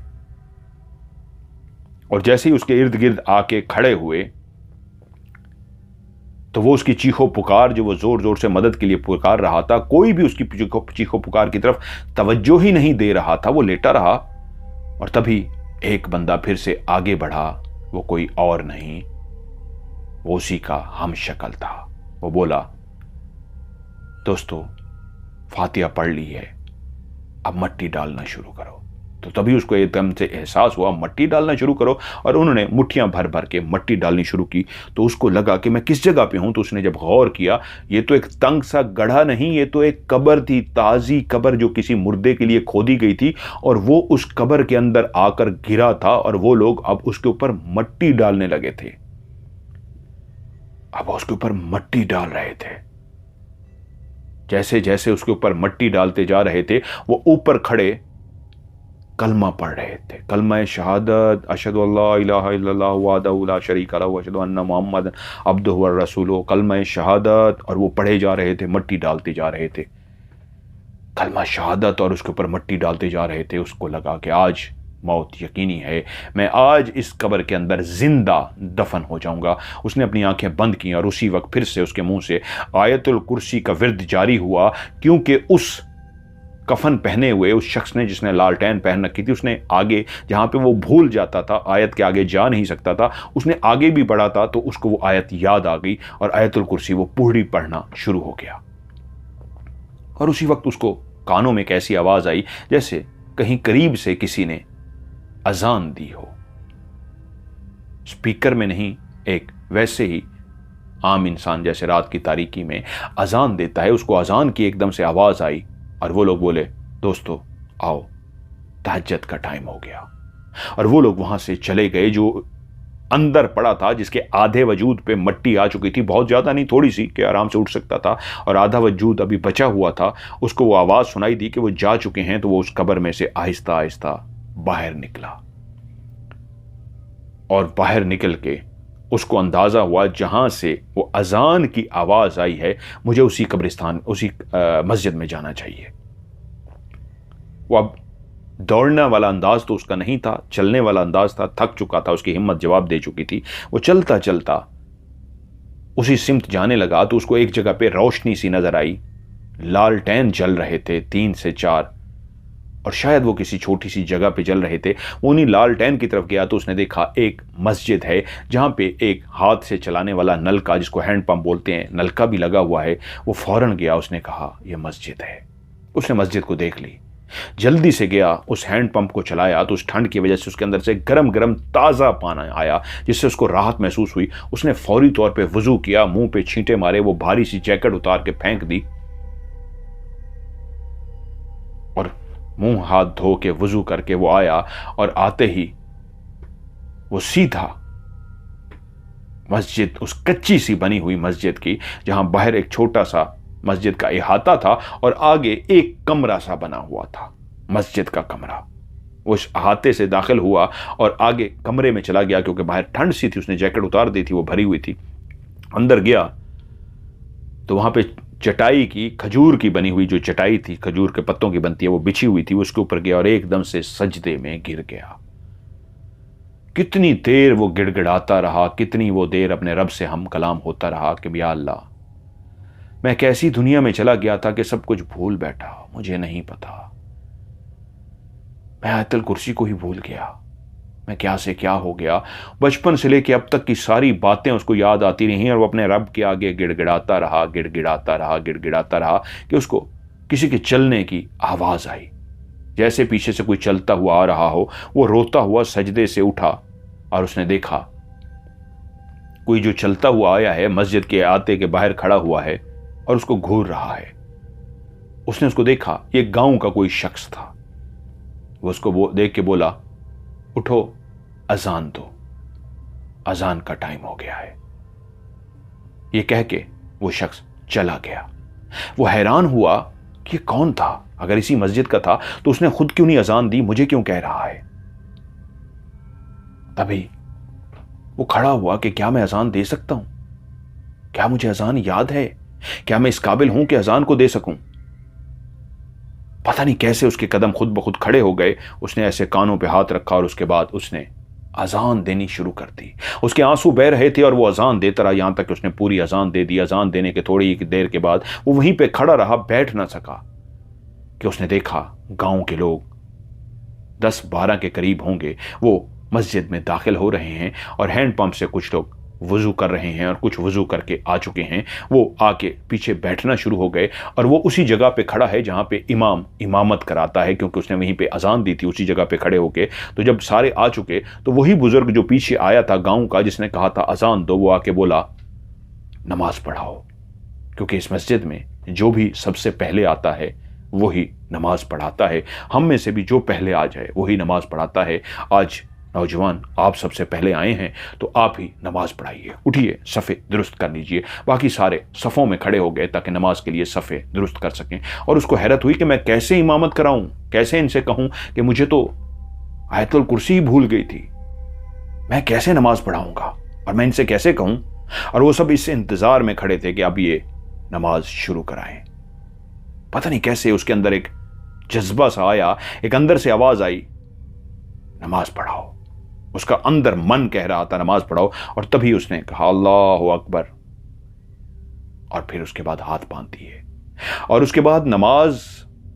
Speaker 1: और जैसे ही उसके इर्द गिर्द आके खड़े हुए तो वो उसकी चीखो पुकार, जो वो जोर जोर से मदद के लिए पुकार रहा था, कोई भी उसकी चीखो पुकार की तरफ तवज्जो ही नहीं दे रहा था। वो लेटा रहा और तभी एक बंदा फिर से आगे बढ़ा। वो कोई और नहीं, वो उसी का हम शक्ल था। वो बोला, दोस्तों फातिहा पढ़ ली है, अब मट्टी डालना शुरू करो। तो तभी उसको एकदम से एहसास हुआ, मट्टी डालना शुरू करो। और उन्होंने मुट्ठियां भर भर के मट्टी डालनी शुरू की। तो उसको लगा कि मैं किस जगह पे हूं। तो उसने जब गौर किया, ये तो एक तंग सा गड्ढा नहीं, ये तो एक कब्र थी, ताजी कब्र जो किसी मुर्दे के लिए खोदी गई थी, और वो उस कब्र के अंदर आकर गिरा था। और वो लोग अब उसके ऊपर मट्टी डालने लगे थे, अब उसके ऊपर मट्टी डाल रहे थे। जैसे जैसे उसके ऊपर मट्टी डालते जा रहे थे, वो ऊपर खड़े कलमा पढ़ रहे थे, कलमा शहादत, अशहदु अल्ला इलाहा इल्लल्लाह वहदहु ला शरीका लहू अशहदु अन्ना मुहम्मदन अब्दुहु व रसूलुहु, कलमा शहादत। और वो पढ़े जा रहे थे, मट्टी डालते जा रहे थे, कलमा शहादत, और उसके ऊपर मट्टी डालते जा रहे थे। उसको लगा कि आज मौत यकीनी है, मैं आज इस कब्र के अंदर जिंदा दफन हो जाऊंगा। उसने अपनी आंखें बंद की और उसी वक्त फिर से उसके मुंह से आयतुल कुर्सी का विर्द जारी हुआ, क्योंकि उस कफन पहने हुए उस शख्स ने, जिसने लालटेन पहन रखी थी, उसने आगे जहां पे वो भूल जाता था, आयत के आगे जा नहीं सकता था, उसने आगे भी पढ़ा था। तो उसको वो आयत याद आ गई और आयतुल कुर्सी वो पूरी पढ़ना शुरू हो गया। और उसी वक्त उसको कानों में एक ऐसी आवाज आई जैसे कहीं करीब से किसी ने अजान दी हो, स्पीकर में नहीं, एक वैसे ही आम इंसान जैसे रात की तारीकी में अजान देता है, उसको अजान की एकदम से आवाज आई और वो लोग बोले, दोस्तों आओ, तहज्जुद का टाइम हो गया। और वो लोग वहां से चले गए। जो अंदर पड़ा था, जिसके आधे वजूद पे मट्टी आ चुकी थी, बहुत ज्यादा नहीं, थोड़ी सी, कि आराम से उठ सकता था, और आधा वजूद अभी बचा हुआ था, उसको वो आवाज सुनाई दी कि वो जा चुके हैं। तो वो उस कब्र में से आहिस्ता आहिस्ता बाहर निकला, और बाहर निकल के उसको अंदाजा हुआ जहां से वो अजान की आवाज आई है, मुझे उसी कब्रिस्तान, उसी मस्जिद में जाना चाहिए। वो अब दौड़ने वाला अंदाज तो उसका नहीं था, चलने वाला अंदाज था, थक चुका था, उसकी हिम्मत जवाब दे चुकी थी। वो चलता चलता उसी सिमत जाने लगा तो उसको एक जगह पे रोशनी सी नजर आई, लालटेन जल रहे थे 3 से 4, और शायद वो किसी छोटी सी जगह पे जल रहे थे। वो उन्हीं लालटेन की तरफ गया तो उसने देखा एक मस्जिद है जहां पे एक हाथ से चलाने वाला नलका, जिसको हैंड पंप बोलते हैं, नलका भी लगा हुआ है। वो फौरन गया, उसने कहा यह मस्जिद है। उसने मस्जिद को देख ली, जल्दी से गया, उस हैंड पंप को चलाया तो उस ठंड की वजह से उसके अंदर से गरम गरम ताज़ा पानी आया, जिससे उसको राहत महसूस हुई। उसने फौरी तौर पे वजू किया, मुंह पे छींटे मारे, वो भारी सी जैकेट उतार के फेंक दी और मुंह हाथ धो के वजू करके वो आया। और आते ही वो सीधा मस्जिद, उस कच्ची सी बनी हुई मस्जिद की, जहां बाहर एक छोटा सा मस्जिद का इहाता था और आगे एक कमरा सा बना हुआ था, मस्जिद का कमरा। वो उस अहाते से दाखिल हुआ और आगे कमरे में चला गया, क्योंकि बाहर ठंड सी थी, उसने जैकेट उतार दी थी, वो भरी हुई थी। अंदर गया तो वहां पे चटाई की, खजूर की बनी हुई जो चटाई थी, खजूर के पत्तों की बनती है, वो बिछी हुई थी। उसके ऊपर गया और एकदम से सजदे में गिर गया। कितनी देर वो गिड़गिड़ाता रहा, कितनी वो देर अपने रब से हम कलाम होता रहा कि या अल्लाह, मैं कैसी दुनिया में चला गया था कि सब कुछ भूल बैठा, मुझे नहीं पता। मैं आयतल कुर्सी को ही भूल गया, मैं क्या से क्या हो गया। बचपन से लेके अब तक की सारी बातें उसको याद आती रही और वो अपने रब के आगे गिड़गिड़ाता रहा, गिड़गिड़ाता रहा, गिड़गिड़ाता रहा कि उसको किसी के चलने की आवाज आई, जैसे पीछे से कोई चलता हुआ आ रहा हो। वो रोता हुआ सजदे से उठा और उसने देखा कोई जो चलता हुआ आया है, मस्जिद के आते के बाहर खड़ा हुआ है और उसको घूर रहा है। उसने उसको देखा, एक गांव का कोई शख्स था। वो उसको देख के बोला, उठो, अजान दो, अजान का टाइम हो गया है। ये कह के वो शख्स चला गया। वो हैरान हुआ कि कौन था, अगर इसी मस्जिद का था तो उसने खुद क्यों नहीं अजान दी, मुझे क्यों कह रहा है। तभी वो खड़ा हुआ कि क्या मैं अजान दे सकता हूं, क्या मुझे अजान याद है, क्या मैं इस काबिल हूं कि अजान को दे सकूं। पता नहीं कैसे उसके कदम खुद ब खुद खड़े हो गए। उसने ऐसे कानों पे हाथ रखा और उसके बाद उसने अजान देनी शुरू कर दी। उसके आंसू बह रहे थे और वो अजान देता रहा, यहां तक कि उसने पूरी अजान दे दी। अजान देने के थोड़ी ही देर के बाद वो वहीं पे खड़ा रहा, बैठ ना सका, कि उसने देखा गांव के लोग 10-12 के करीब होंगे, वो मस्जिद में दाखिल हो रहे हैं और हैंडपंप से कुछ लोग वजू कर रहे हैं और कुछ वजू करके आ चुके हैं। वो आके पीछे बैठना शुरू हो गए और वो उसी जगह पे खड़ा है जहां पे इमाम इमामत कराता है, क्योंकि उसने वहीं पे अजान दी थी, उसी जगह पे खड़े होके। तो जब सारे आ चुके तो वही बुजुर्ग जो पीछे आया था गांव का, जिसने कहा था अजान दो, वो आके बोला नमाज पढ़ाओ, क्योंकि इस मस्जिद में जो भी सबसे पहले आता है वही नमाज पढ़ाता है। हम में से भी जो पहले आ जाए वही नमाज पढ़ाता है। आज नौजवान आप सबसे पहले आए हैं तो आप ही नमाज पढ़ाइए, उठिए, सफ़े दुरुस्त कर लीजिए। बाकी सारे सफ़ों में खड़े हो गए ताकि नमाज के लिए सफ़े दुरुस्त कर सकें। और उसको हैरत हुई कि मैं कैसे इमामत कराऊं, कैसे इनसे कहूं कि मुझे तो आयतुल कुर्सी ही भूल गई थी, मैं कैसे नमाज पढ़ाऊंगा और मैं इनसे कैसे कहूं। और वो सब इस इंतजार में खड़े थे कि अब ये नमाज शुरू कराएं। पता नहीं कैसे उसके अंदर एक जज्बा सा आया, एक अंदर से आवाज आई, नमाज पढ़ाओ। उसका अंदर मन कह रहा था नमाज पढ़ाओ, और तभी उसने कहा अल्लाहु अकबर, और फिर उसके बाद हाथ बांध दिए। और उसके बाद नमाज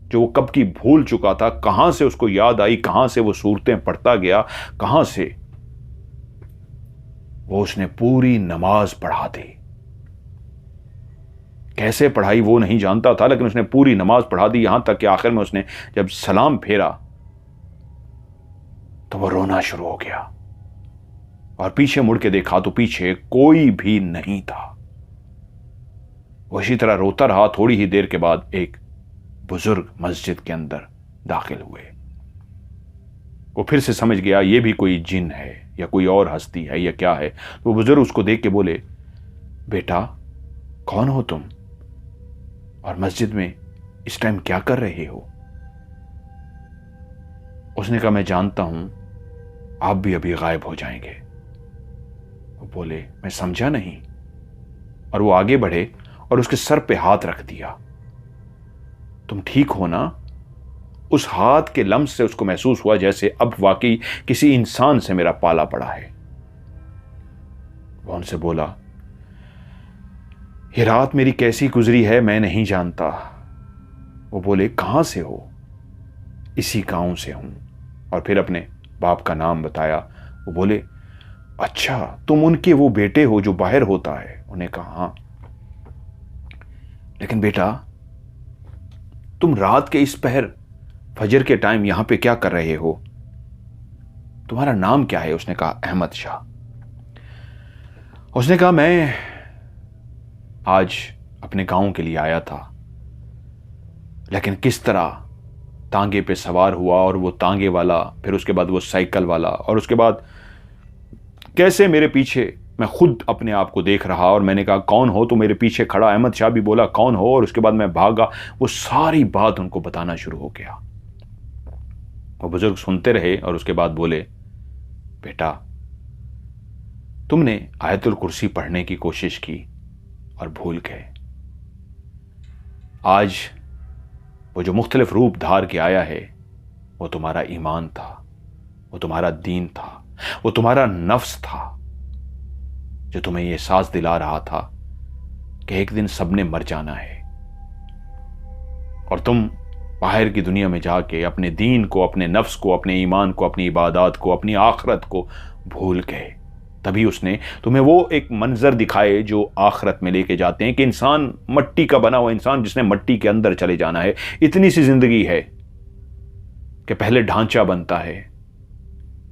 Speaker 1: जो वो कब की भूल चुका था, कहां से उसको याद आई, कहां से वो सूरतें पढ़ता गया, कहां से वो उसने पूरी नमाज पढ़ा दी। कैसे पढ़ाई वो नहीं जानता था, लेकिन उसने पूरी नमाज पढ़ा दी, यहां तक कि आखिर में उसने जब सलाम फेरा तो वो रोना शुरू हो गया और पीछे मुड़ के देखा तो पीछे कोई भी नहीं था। वो इसी तरह रोता रहा। थोड़ी ही देर के बाद एक बुजुर्ग मस्जिद के अंदर दाखिल हुए। वो फिर से समझ गया ये भी कोई जिन है या कोई और हस्ती है या क्या है। तो वो बुजुर्ग उसको देख के बोले, बेटा कौन हो तुम और मस्जिद में इस टाइम क्या कर रहे हो? उसने कहा, मैं जानता हूं आप भी अभी गायब हो जाएंगे। वो बोले, मैं समझा नहीं। और वो आगे बढ़े और उसके सर पे हाथ रख दिया। तुम ठीक हो ना? उस हाथ के लम्स से उसको महसूस हुआ जैसे अब वाकई किसी इंसान से मेरा पाला पड़ा है। वो उनसे बोला, ये रात मेरी कैसी गुजरी है मैं नहीं जानता। वो बोले, कहां से हो? इसी गांव से हूं। और फिर अपने बाप का नाम बताया। वो बोले, अच्छा तुम उनके वो बेटे हो जो बाहर होता है? उन्हें कहा, हां। लेकिन बेटा तुम रात के इस पहर फजर के टाइम यहां पे क्या कर रहे हो? तुम्हारा नाम क्या है? उसने कहा, अहमद शाह। उसने कहा, मैं आज अपने गांव के लिए आया था, लेकिन किस तरह तांगे पे सवार हुआ और वो तांगे वाला, फिर उसके बाद वो साइकिल वाला, और उसके बाद कैसे मेरे पीछे मैं खुद अपने आप को देख रहा और मैंने कहा, कौन हो? तो मेरे पीछे खड़ा अहमद शाह भी बोला, कौन हो? और उसके बाद मैं भागा। वो सारी बात उनको बताना शुरू हो गया। वो बुजुर्ग सुनते रहे और उसके बाद बोले, बेटा तुमने आयतुल कुर्सी पढ़ने की कोशिश की और भूल गए। आज वो जो मुख्तलिफ रूप धार के आया है वो तुम्हारा ईमान था, वो तुम्हारा दीन था, वो तुम्हारा नफ्स था जो तुम्हें यह एहसास दिला रहा था कि एक दिन सबने मर जाना है। और तुम बाहर की दुनिया में जाके अपने दीन को, अपने नफ्स को, अपने ईमान को, अपनी इबादत को, अपनी आखरत को भूल गए। तभी उसने तुम्हें वो एक मंजर दिखाए जो आखरत में लेके जाते हैं कि इंसान मट्टी का बना हुआ इंसान जिसने मट्टी के अंदर चले जाना है। इतनी सी जिंदगी है कि पहले ढांचा बनता है,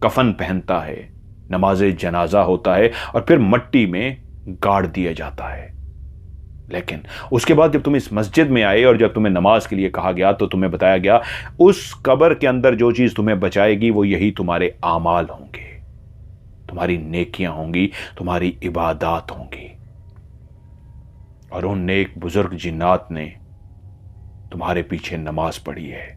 Speaker 1: कफन पहनता है, नमाज जनाजा होता है और फिर मट्टी में गाड़ दिया जाता है। लेकिन उसके बाद जब तुम इस मस्जिद में आए और जब तुम्हें नमाज के लिए कहा गया तो तुम्हें बताया गया उस कब्र के अंदर जो चीज तुम्हें बचाएगी वो यही तुम्हारे आमाल होंगे, तुम्हारी नेकियां होंगी, तुम्हारी इबादत होंगी। और उन नेक बुजुर्ग जिन्नात ने तुम्हारे पीछे नमाज पढ़ी है।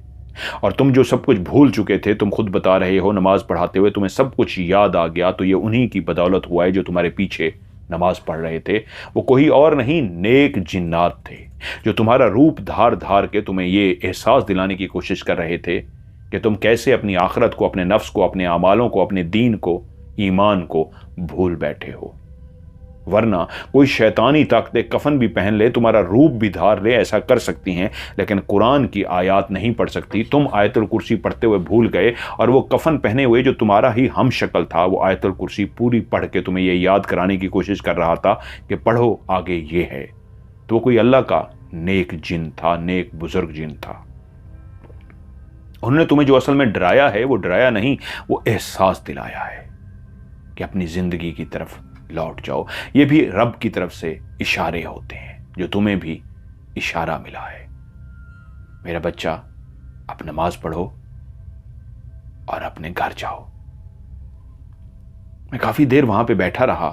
Speaker 1: और तुम जो सब कुछ भूल चुके थे, तुम खुद बता रहे हो नमाज पढ़ाते हुए तुम्हें सब कुछ याद आ गया, तो ये उन्हीं की बदौलत हुआ है जो तुम्हारे पीछे नमाज पढ़ रहे थे। वो कोई और नहीं, नेक जिन्नात थे जो तुम्हारा रूप धार धार के तुम्हें ये एहसास दिलाने की कोशिश कर रहे थे कि तुम कैसे अपनी आखिरत को, अपने नफ्स को, अपने अमालों को, अपने दीन को, ईमान को भूल बैठे हो। वरना कोई शैतानी ताकतें कफन भी पहन ले, तुम्हारा रूप भी धार ले, ऐसा कर सकती हैं, लेकिन कुरान की आयत नहीं पढ़ सकती। तुम आयतुल कुर्सी पढ़ते हुए भूल गए और वो कफन पहने हुए जो तुम्हारा ही हम शक्ल था वो आयतुल कुर्सी पूरी पढ़ के तुम्हें ये याद कराने की कोशिश कर रहा था कि पढ़ो आगे ये है। तो वो कोई अल्लाह का नेक जिन था, नेक बुजुर्ग जिन था। उन्होंने तुम्हें जो असल में डराया है वो डराया नहीं, वो एहसास दिलाया है कि अपनी जिंदगी की तरफ लौट जाओ। ये भी रब की तरफ से इशारे होते हैं जो तुम्हें भी इशारा मिला है। मेरा बच्चा, अब नमाज पढ़ो और अपने घर जाओ। मैं काफी देर वहां पे बैठा रहा।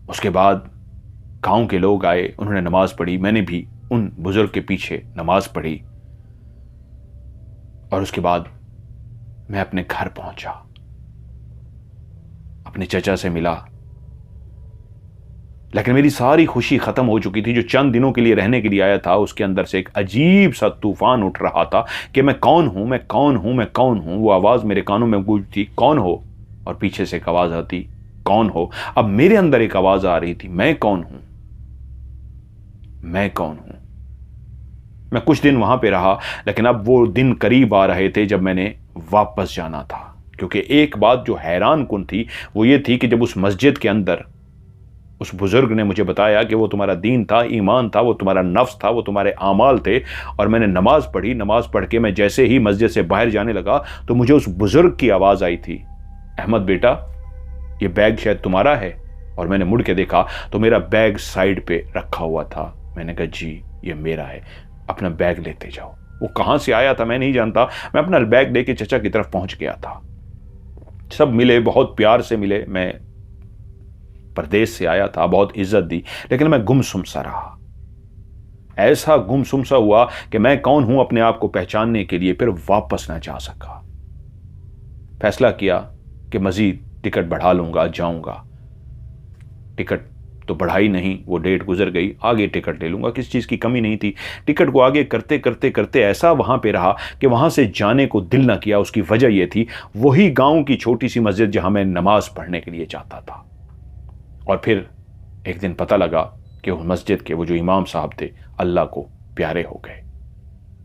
Speaker 1: उसके बाद गांव के लोग आए, उन्होंने नमाज पढ़ी, मैंने भी उन बुजुर्ग के पीछे नमाज पढ़ी और उसके बाद मैं अपने घर पहुंचा, अपने चचा से मिला। लेकिन मेरी सारी खुशी खत्म हो चुकी थी। जो चंद दिनों के लिए रहने के लिए आया था उसके अंदर से एक अजीब सा तूफान उठ रहा था कि मैं कौन हूं, मैं कौन हूं, मैं कौन हूं। वो आवाज मेरे कानों में गूंजती, कौन हो, और पीछे से एक आवाज आती, कौन हो। अब मेरे अंदर एक आवाज आ रही थी, मैं कौन हूं, मैं कौन हूं। मैं कुछ दिन वहां पे रहा, लेकिन अब वो दिन करीब आ रहे थे जब मैंने वापस जाना था। क्योंकि एक बात जो हैरान कुन थी वो ये थी कि जब उस मस्जिद के अंदर उस बुजुर्ग ने मुझे बताया कि वो तुम्हारा दीन था, ईमान था, वो तुम्हारा नफ्स था, वो तुम्हारे आमाल थे, और मैंने नमाज पढ़ी। नमाज पढ़ के मैं जैसे ही मस्जिद से बाहर जाने लगा तो मुझे उस बुजुर्ग की आवाज आई थी, अहमद बेटा ये बैग शायद तुम्हारा है, और मैंने मुड़ के देखा तो मेरा बैग साइड पे रखा हुआ था। मैंने कहा जी ये मेरा है, अपना बैग लेते जाओ। वो कहाँ से आया था मैं नहीं जानता। मैं अपना बैग लेके चचा की तरफ पहुंच गया था। सब मिले, बहुत प्यार से मिले। मैं परदेश से आया था, बहुत इज्जत दी, लेकिन मैं गुमसुम सा रहा। ऐसा गुमसुम सा हुआ कि मैं कौन हूं अपने आप को पहचानने के लिए फिर वापस ना जा सका। फैसला किया कि मजीद टिकट बढ़ा लूंगा, जाऊंगा। टिकट तो बढ़ाई नहीं, वो डेट गुजर गई, आगे टिकट ले लूंगा, किस चीज की कमी नहीं थी। टिकट को आगे करते करते करते ऐसा वहां पे रहा कि वहां से जाने को दिल ना किया। उसकी वजह यह थी, वही गांव की छोटी सी मस्जिद जहां मैं नमाज पढ़ने के लिए जाता था। और फिर एक दिन पता लगा कि उस मस्जिद के वो जो इमाम साहब थे अल्लाह को प्यारे हो गए।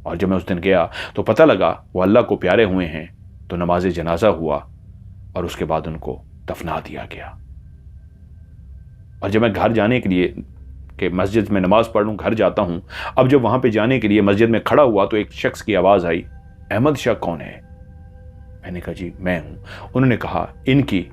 Speaker 1: और जब मैं उस दिन गया तो पता लगा वो अल्लाह को प्यारे हुए हैं। तो नमाज जनाजा हुआ और उसके बाद उनको दफना दिया गया। और जब मैं घर जाने के लिए कि मस्जिद में नमाज पढ़ लूं, घर जाता हूं, अब जब वहां पे जाने के लिए मस्जिद में खड़ा हुआ तो एक शख्स की आवाज आई, अहमद शाह कौन है? मैंने कहा जी मैं हूं। उन्होंने कहा इनकी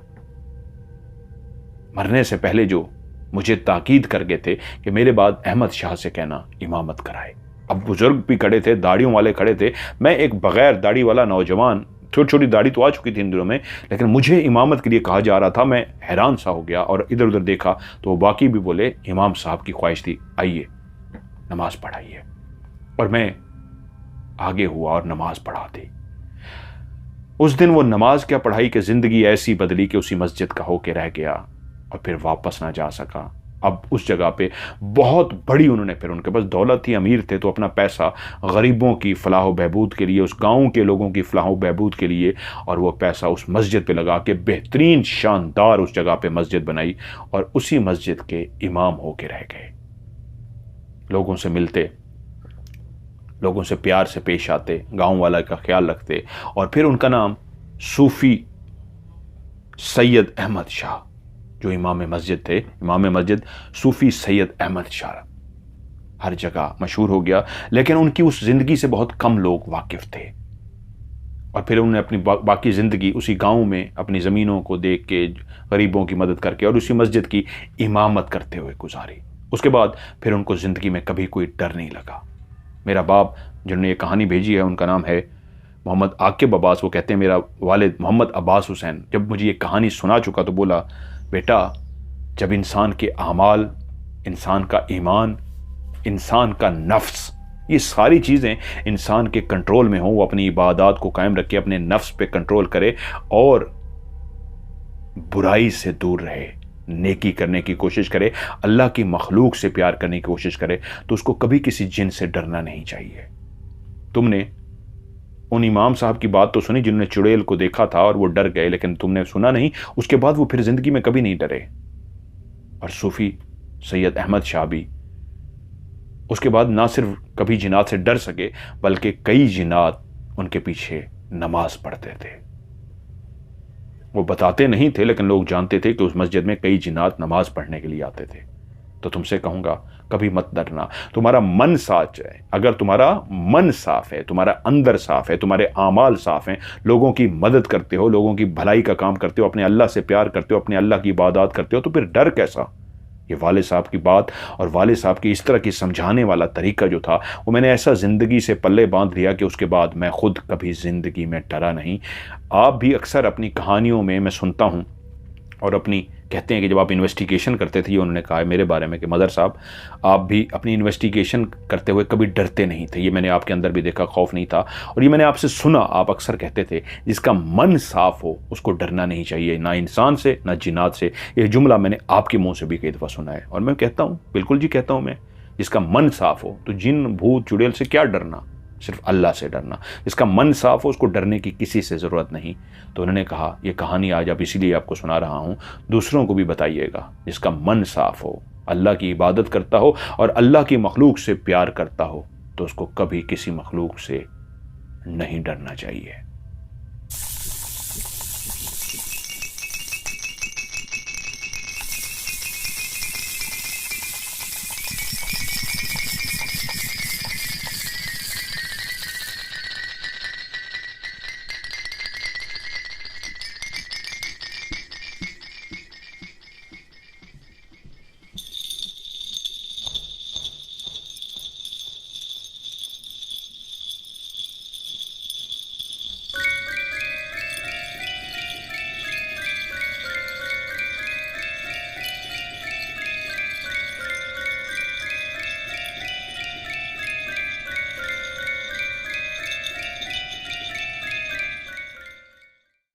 Speaker 1: मरने से पहले जो मुझे ताकीद कर गए थे कि मेरे बाद अहमद शाह से कहना इमामत कराए। अब बुजुर्ग भी खड़े थे, दाढ़ियों वाले खड़े थे, मैं एक बगैर दाढ़ी वाला नौजवान, छोटी छोटी दाढ़ी तो आ चुकी थी इन दिनों में, लेकिन मुझे इमामत के लिए कहा जा रहा था। मैं हैरान सा हो गया और इधर उधर देखा तो वो बाकी भी बोले इमाम साहब की ख्वाहिश थी, आइए नमाज पढ़ाइए। और मैं आगे हुआ और नमाज पढ़ा दी। उस दिन वो नमाज क्या पढ़ाई कि जिंदगी ऐसी बदली कि उसी मस्जिद का होके रह गया और फिर वापस ना जा सका। अब उस जगह पे बहुत बड़ी उन्होंने, फिर उनके पास दौलत थी, अमीर थे, तो अपना पैसा गरीबों की फलाह व बहबूद के लिए, उस गांव के लोगों की फलाह व बहबूद के लिए, और वो पैसा उस मस्जिद पे लगा के बेहतरीन शानदार उस जगह पे मस्जिद बनाई और उसी मस्जिद के इमाम होके रह गए। लोगों से मिलते, लोगों से प्यार से पेश आते, गांव वाला का ख्याल रखते। और फिर उनका नाम सूफी सैयद अहमद शाह, जो इमाम मस्जिद थे, इमाम मस्जिद सूफी सैयद अहमद शाह, हर जगह मशहूर हो गया। लेकिन उनकी उस जिंदगी से बहुत कम लोग वाकिफ थे। और फिर उन्होंने अपनी बाकी ज़िंदगी उसी गांव में अपनी ज़मीनों को देख के, गरीबों की मदद करके और उसी मस्जिद की इमामत करते हुए गुजारी। उसके बाद फिर उनको ज़िंदगी में कभी कोई डर नहीं लगा। मेरा बाप जिन्होंने ये कहानी भेजी है, उनका नाम है मोहम्मद आकिब अब्बास। वो कहते हैं मेरा वालिद मोहम्मद अब्बास हुसैन जब मुझे ये कहानी सुना चुका तो बोला, बेटा जब इंसान के अमाल, इंसान का ईमान, इंसान का नफ्स, ये सारी चीज़ें इंसान के कंट्रोल में हो, वो अपनी इबादत को कायम रखे, अपने नफ्स पे कंट्रोल करे और बुराई से दूर रहे, नेकी करने की कोशिश करे, अल्लाह की मखलूक से प्यार करने की कोशिश करे, तो उसको कभी किसी जिन से डरना नहीं चाहिए। तुमने उन इमाम साहब की बात तो सुनी जिन्होंने चुड़ैल को देखा था और वो डर गए, लेकिन तुमने सुना नहीं उसके बाद वो फिर जिंदगी में कभी नहीं डरे। और सूफी सैयद अहमद शाह भी उसके बाद ना सिर्फ कभी जिन्नात से डर सके, बल्कि कई जिन्नात उनके पीछे नमाज पढ़ते थे। वो बताते नहीं थे, लेकिन लोग जानते थे कि उस मस्जिद में कई जिन्नात नमाज पढ़ने के लिए आते थे। तो तुमसे कहूंगा कभी मत डरना। तुम्हारा मन साफ है, अगर तुम्हारा मन साफ है, तुम्हारा अंदर साफ है, तुम्हारे आमाल साफ हैं, लोगों की मदद करते हो, लोगों की भलाई का काम करते हो, अपने अल्लाह से प्यार करते हो, अपने अल्लाह की इबादत करते हो, तो फिर डर कैसा? ये वाले साहब की बात और वाले साहब की इस तरह की समझाने वाला तरीका जो था, वो मैंने ऐसा ज़िंदगी से पल्ले बांध लिया कि उसके बाद मैं खुद कभी ज़िंदगी में डरा नहीं। आप भी अक्सर अपनी कहानियों में मैं सुनता हूँ और अपनी कहते हैं कि जब आप इन्वेस्टिगेशन करते थे, ये उन्होंने कहा है मेरे बारे में कि मदर साहब आप भी अपनी इन्वेस्टिगेशन करते हुए कभी डरते नहीं थे। ये मैंने आपके अंदर भी देखा, खौफ नहीं था। और ये मैंने आपसे सुना, आप अक्सर कहते थे जिसका मन साफ हो उसको डरना नहीं चाहिए, ना इंसान से ना जिन्नात से। ये जुमला मैंने आपके मुंह से भी कई दफ़ा सुना है और मैं कहता हूँ, बिल्कुल जी कहता हूँ मैं, जिसका मन साफ हो तो जिन भूत चुड़ैल से क्या डरना, सिर्फ अल्लाह से डरना। जिसका मन साफ हो उसको डरने की किसी से ज़रूरत नहीं। तो उन्होंने कहा ये कहानी आज आप इसीलिए आपको सुना रहा हूँ, दूसरों को भी बताइएगा। जिसका मन साफ हो, अल्लाह की इबादत करता हो और अल्लाह की मखलूक से प्यार करता हो, तो उसको कभी किसी मखलूक से नहीं डरना चाहिए।